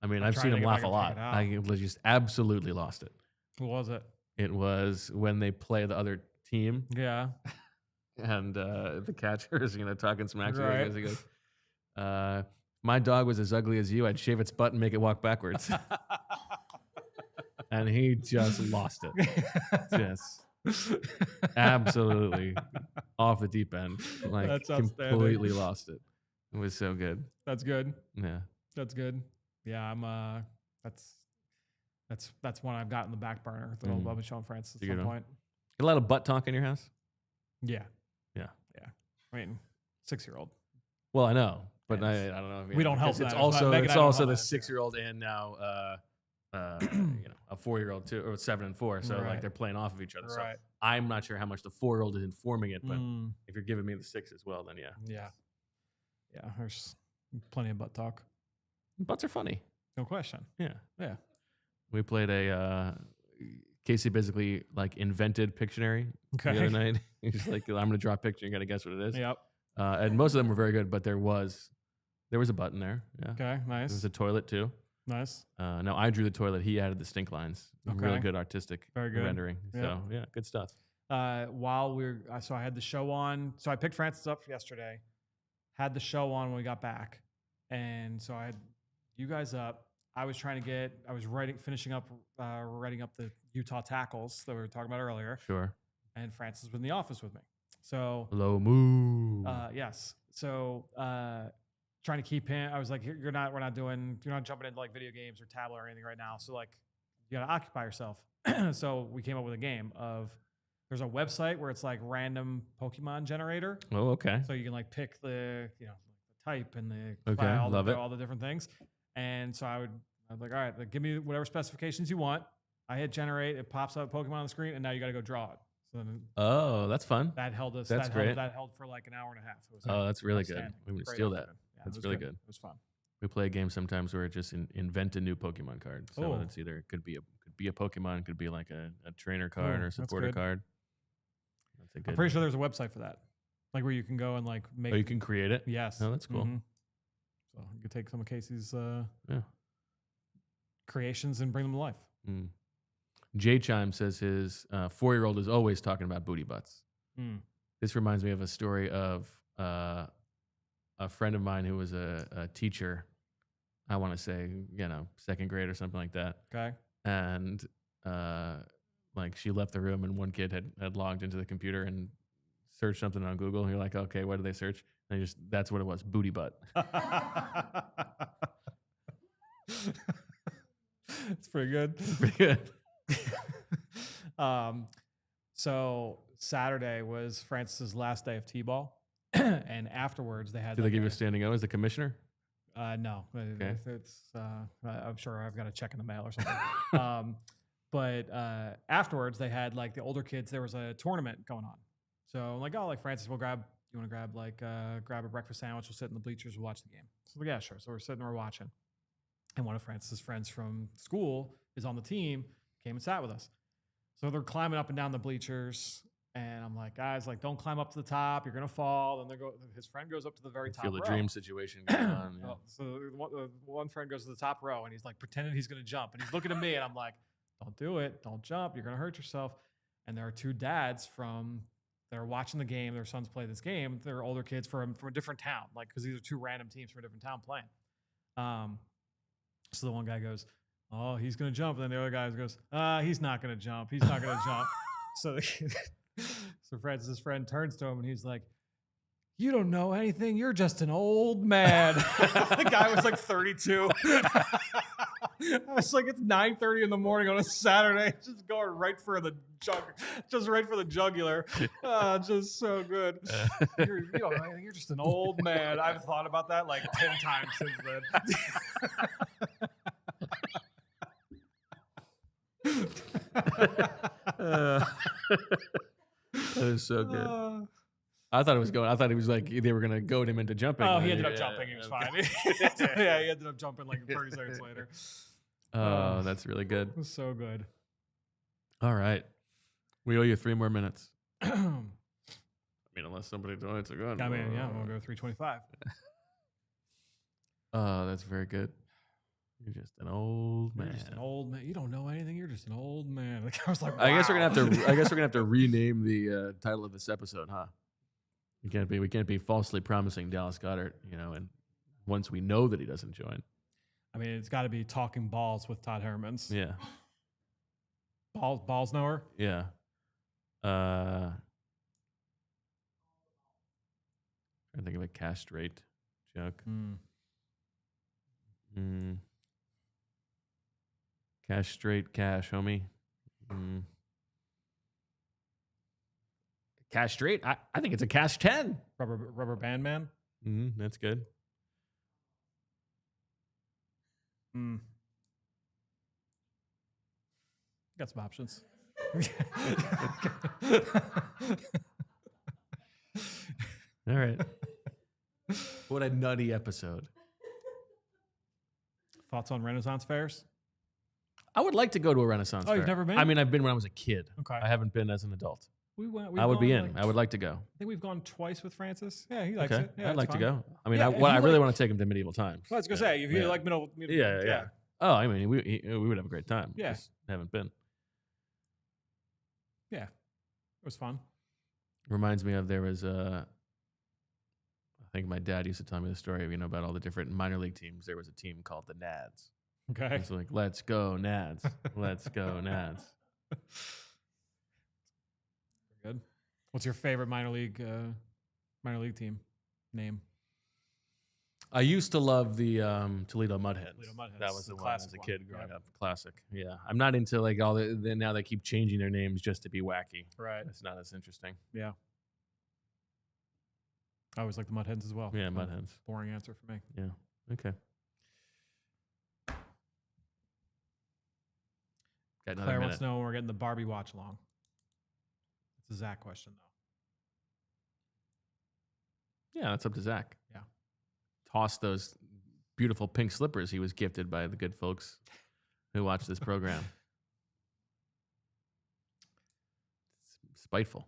I mean, I've seen him laugh a lot. I just absolutely lost it. What was it? It was when they play the other team. Yeah. And the catcher is talking smack. Right. He goes, my dog was as ugly as you. I'd shave its butt and make it walk backwards. And he just lost it. Just absolutely off the deep end. That's completely lost it. It was so good. That's good. Yeah. That's good. Yeah, I'm that's one I've got in the back burner. The old Bubba Sean Francis at some point. Get a lot of butt talk in your house? Yeah. Yeah. Yeah. I mean, 6-year-old. Well, I know. But I don't know. We don't help that. It's also the 6-year-old and now a 4-year-old too, or 7 and 4. So they're playing off of each other. Right. So I'm not sure how much the 4-year-old is informing it, but if you're giving me the 6 as well, then yeah. Yeah. Yeah. There's plenty of butt talk. Butts are funny. No question. Yeah. Yeah. We played Casey basically invented Pictionary the other night. He's just I'm going to draw a picture. You got to guess what it is. Yep. And most of them were very good, but there was a button there. Yeah. Okay. Nice. There was a toilet too. Nice. No, I drew the toilet. He added the stink lines. Okay. Really good artistic rendering. Yep. So yeah, good stuff. So I had the show on. So I picked Francis up yesterday. Had the show on when we got back, and so I had you guys up. I was finishing up writing up the Utah tackles that we were talking about earlier. Sure. And Francis was in the office with me. So hello, Moo. Yes. So trying to keep him. I was like, you're not jumping into video games or tablet or anything right now. So you gotta occupy yourself. So we came up with a game of there's a website where it's random Pokemon generator. Oh, okay. So you can pick the the type and all the different things. And so I was like, all right, give me whatever specifications you want. I hit generate, it pops up Pokemon on the screen, and now you got to go draw it. So then that's fun. That held us. That's great. That held for an hour and a half. It was that's really good. We would steal that. Yeah, that's really good. It was fun. We play a game sometimes where it just invent a new Pokemon card. So it's either it could be a Pokemon, it could be a trainer card or supporter card. That's a good. I'm pretty sure there's a website for that, where you can go and make. Oh, you can create it. Yes. Oh, that's cool. Mm-hmm. So you could take some of Casey's creations and bring them to life. Mm. Jay Chime says his 4-year-old is always talking about booty butts. Mm. This reminds me of a story of a friend of mine who was a teacher. I want to say, 2nd grade or something like that. Okay. And she left the room and one kid had logged into the computer and searched something on Google. And you're like, okay, what did they search? And that's what it was, booty butt. It's pretty good. Pretty good. So Saturday was Francis's last day of T-ball. and afterwards they had. Did they give you a standing O as the commissioner? No. Okay. I'm sure I've got a check in the mail or something. But afterwards they had like the older kids. There was a tournament going on. So I'm like, oh, like Francis, you want to grab grab a breakfast sandwich? We'll sit in the bleachers, we'll watch the game. So like, yeah, sure. So we're sitting there watching. And one of Francis's friends from school is on the team, came and sat with us. So they're climbing up and down the bleachers. And I'm like, guys, like, don't climb up to the top. You're going to fall. Then his friend goes up to the very top row. Feel the dream situation going on. Yeah. So one friend goes to the top row and he's like pretending he's going to jump. And he's looking at me and I'm like, don't do it. Don't jump. You're going to hurt yourself. And there are two dads that are watching the game. Their sons play this game. They're older kids from a different town. Like, because these are two random teams from a different town playing. So the one guy goes, oh, he's going to jump. And then the other guy goes, he's not going to jump. He's not going to jump. So Francis' friend turns to him and he's like, you don't know anything. You're just an old man. The guy was like 32. I was like, it's 9:30 in the morning on a Saturday. Just going right for the jugular. Just so good. You're just an old man. I've thought about that like 10 times since then. That is so good. I thought he was like, they were going to goad him into jumping. Oh, he ended up jumping. He was fine. Yeah, he ended up jumping like 30 seconds later. Oh, that's really good. It was so good. All right. We owe you 3 more minutes. I mean, unless somebody donates a gun. I mean, yeah, we'll go 325. Oh, that's very good. You're just an old man. You're just an old man. You don't know anything. You're just an old man. Like, I was like, wow. I guess we're gonna have to rename the title of this episode, huh? We can't be falsely promising Dallas Goedert, and once we know that he doesn't join. I mean, it's got to be Talking Balls with Todd Herremans. Yeah. Balls knower? Yeah. I think of a castrate joke. Castrate cash, homie. Castrate? I think it's a cash 10. Rubber band man? That's good. Got some options. All right. What a nutty episode. Thoughts on Renaissance fairs? I would like to go to a Renaissance fair. You've never been? I mean, I've been when I was a kid. Okay. I haven't been as an adult. I would be in. I would like to go. I think we've gone twice with Francis. Yeah, he likes it. Yeah, I'd like to go. I mean, Yeah, I really want to take him to medieval times. I was going to say, if you like middle yeah. Oh, I mean, we would have a great time. Yeah. Just haven't been. Yeah. It was fun. Reminds me of there was I think my dad used to tell me the story of, about all the different minor league teams. There was a team called the Nads. Okay. It's like, let's go Nads. Let's go Nads. Good. What's your favorite minor league team name? I used to love the Toledo Mudhens. That was the one as a kid growing up. Classic. Yeah. I'm not into like all now they keep changing their names just to be wacky. Right. It's not as interesting. Yeah. I always like the Mudhens as well. Yeah, Mudhens. Boring answer for me. Yeah. Okay. Got another Claire minute. wants to know when we're getting the Barbie watch along. It's a Zach question, though. Yeah, that's up to Zach. Yeah. Toss those beautiful pink slippers he was gifted by the good folks who watch this program. It's spiteful.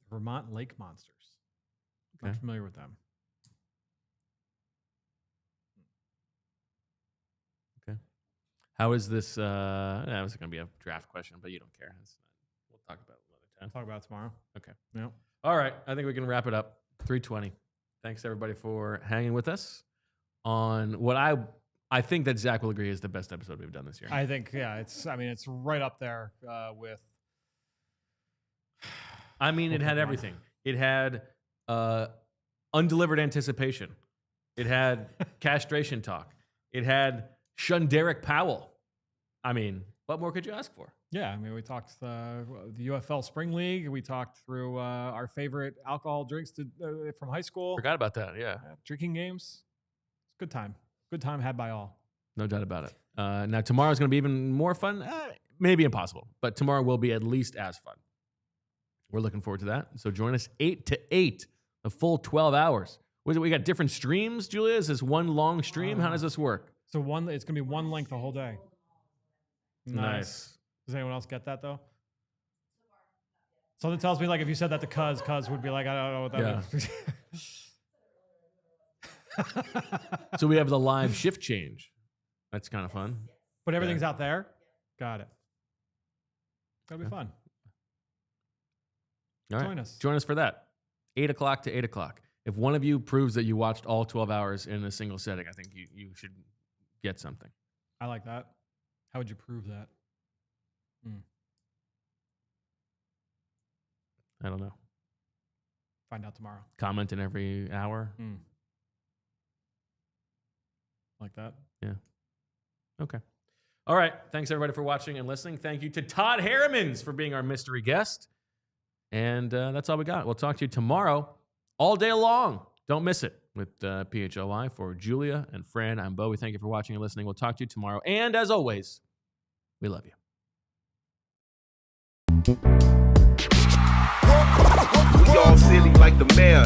Vermont Lake Monsters. Okay. I'm familiar with them. Okay. How is this? That was going to be a draft question, but you don't care. We'll talk about it another time. Talk about it tomorrow. Okay. Yeah. All right. I think we can wrap it up. 3:20. Thanks everybody for hanging with us on what I think that Zach will agree is the best episode we've done this year. I think, yeah, it's right up there with. I mean, it had everything. It had undelivered anticipation. It had castration talk. It had shun Derek Powell. I mean, what more could you ask for? Yeah, I mean, we talked the UFL Spring League. We talked through our favorite alcohol drinks from high school. Forgot about that. Yeah. Drinking games. Good time. Good time had by all. No doubt about it. Now, tomorrow's going to be even more fun. Maybe impossible, but tomorrow will be at least as fun. We're looking forward to that. So join us 8 to 8, the full 12 hours. We got different streams, Julia? Is this one long stream? How does this work? So it's going to be one length the whole day. Nice. Does anyone else get that, though? Something tells me, like, if you said that to Cuz would be like, I don't know what that is. So we have the live shift change. That's kind of fun. But everything's out there? Got it. That'll be fun. All right. Join us. Join us for that. 8 o'clock to 8 o'clock. If one of you proves that you watched all 12 hours in a single setting, I think you should get something. I like that. How would you prove that? I don't know. Find out tomorrow. Comment in every hour. Like that? Yeah. Okay. All right. Thanks, everybody, for watching and listening. Thank you to Todd Herremans for being our mystery guest. And that's all we got. We'll talk to you tomorrow all day long. Don't miss it with PHLY. For Julia and Fran, I'm Bo. We thank you for watching and listening. We'll talk to you tomorrow. And as always, we love you. We all silly like the mayor.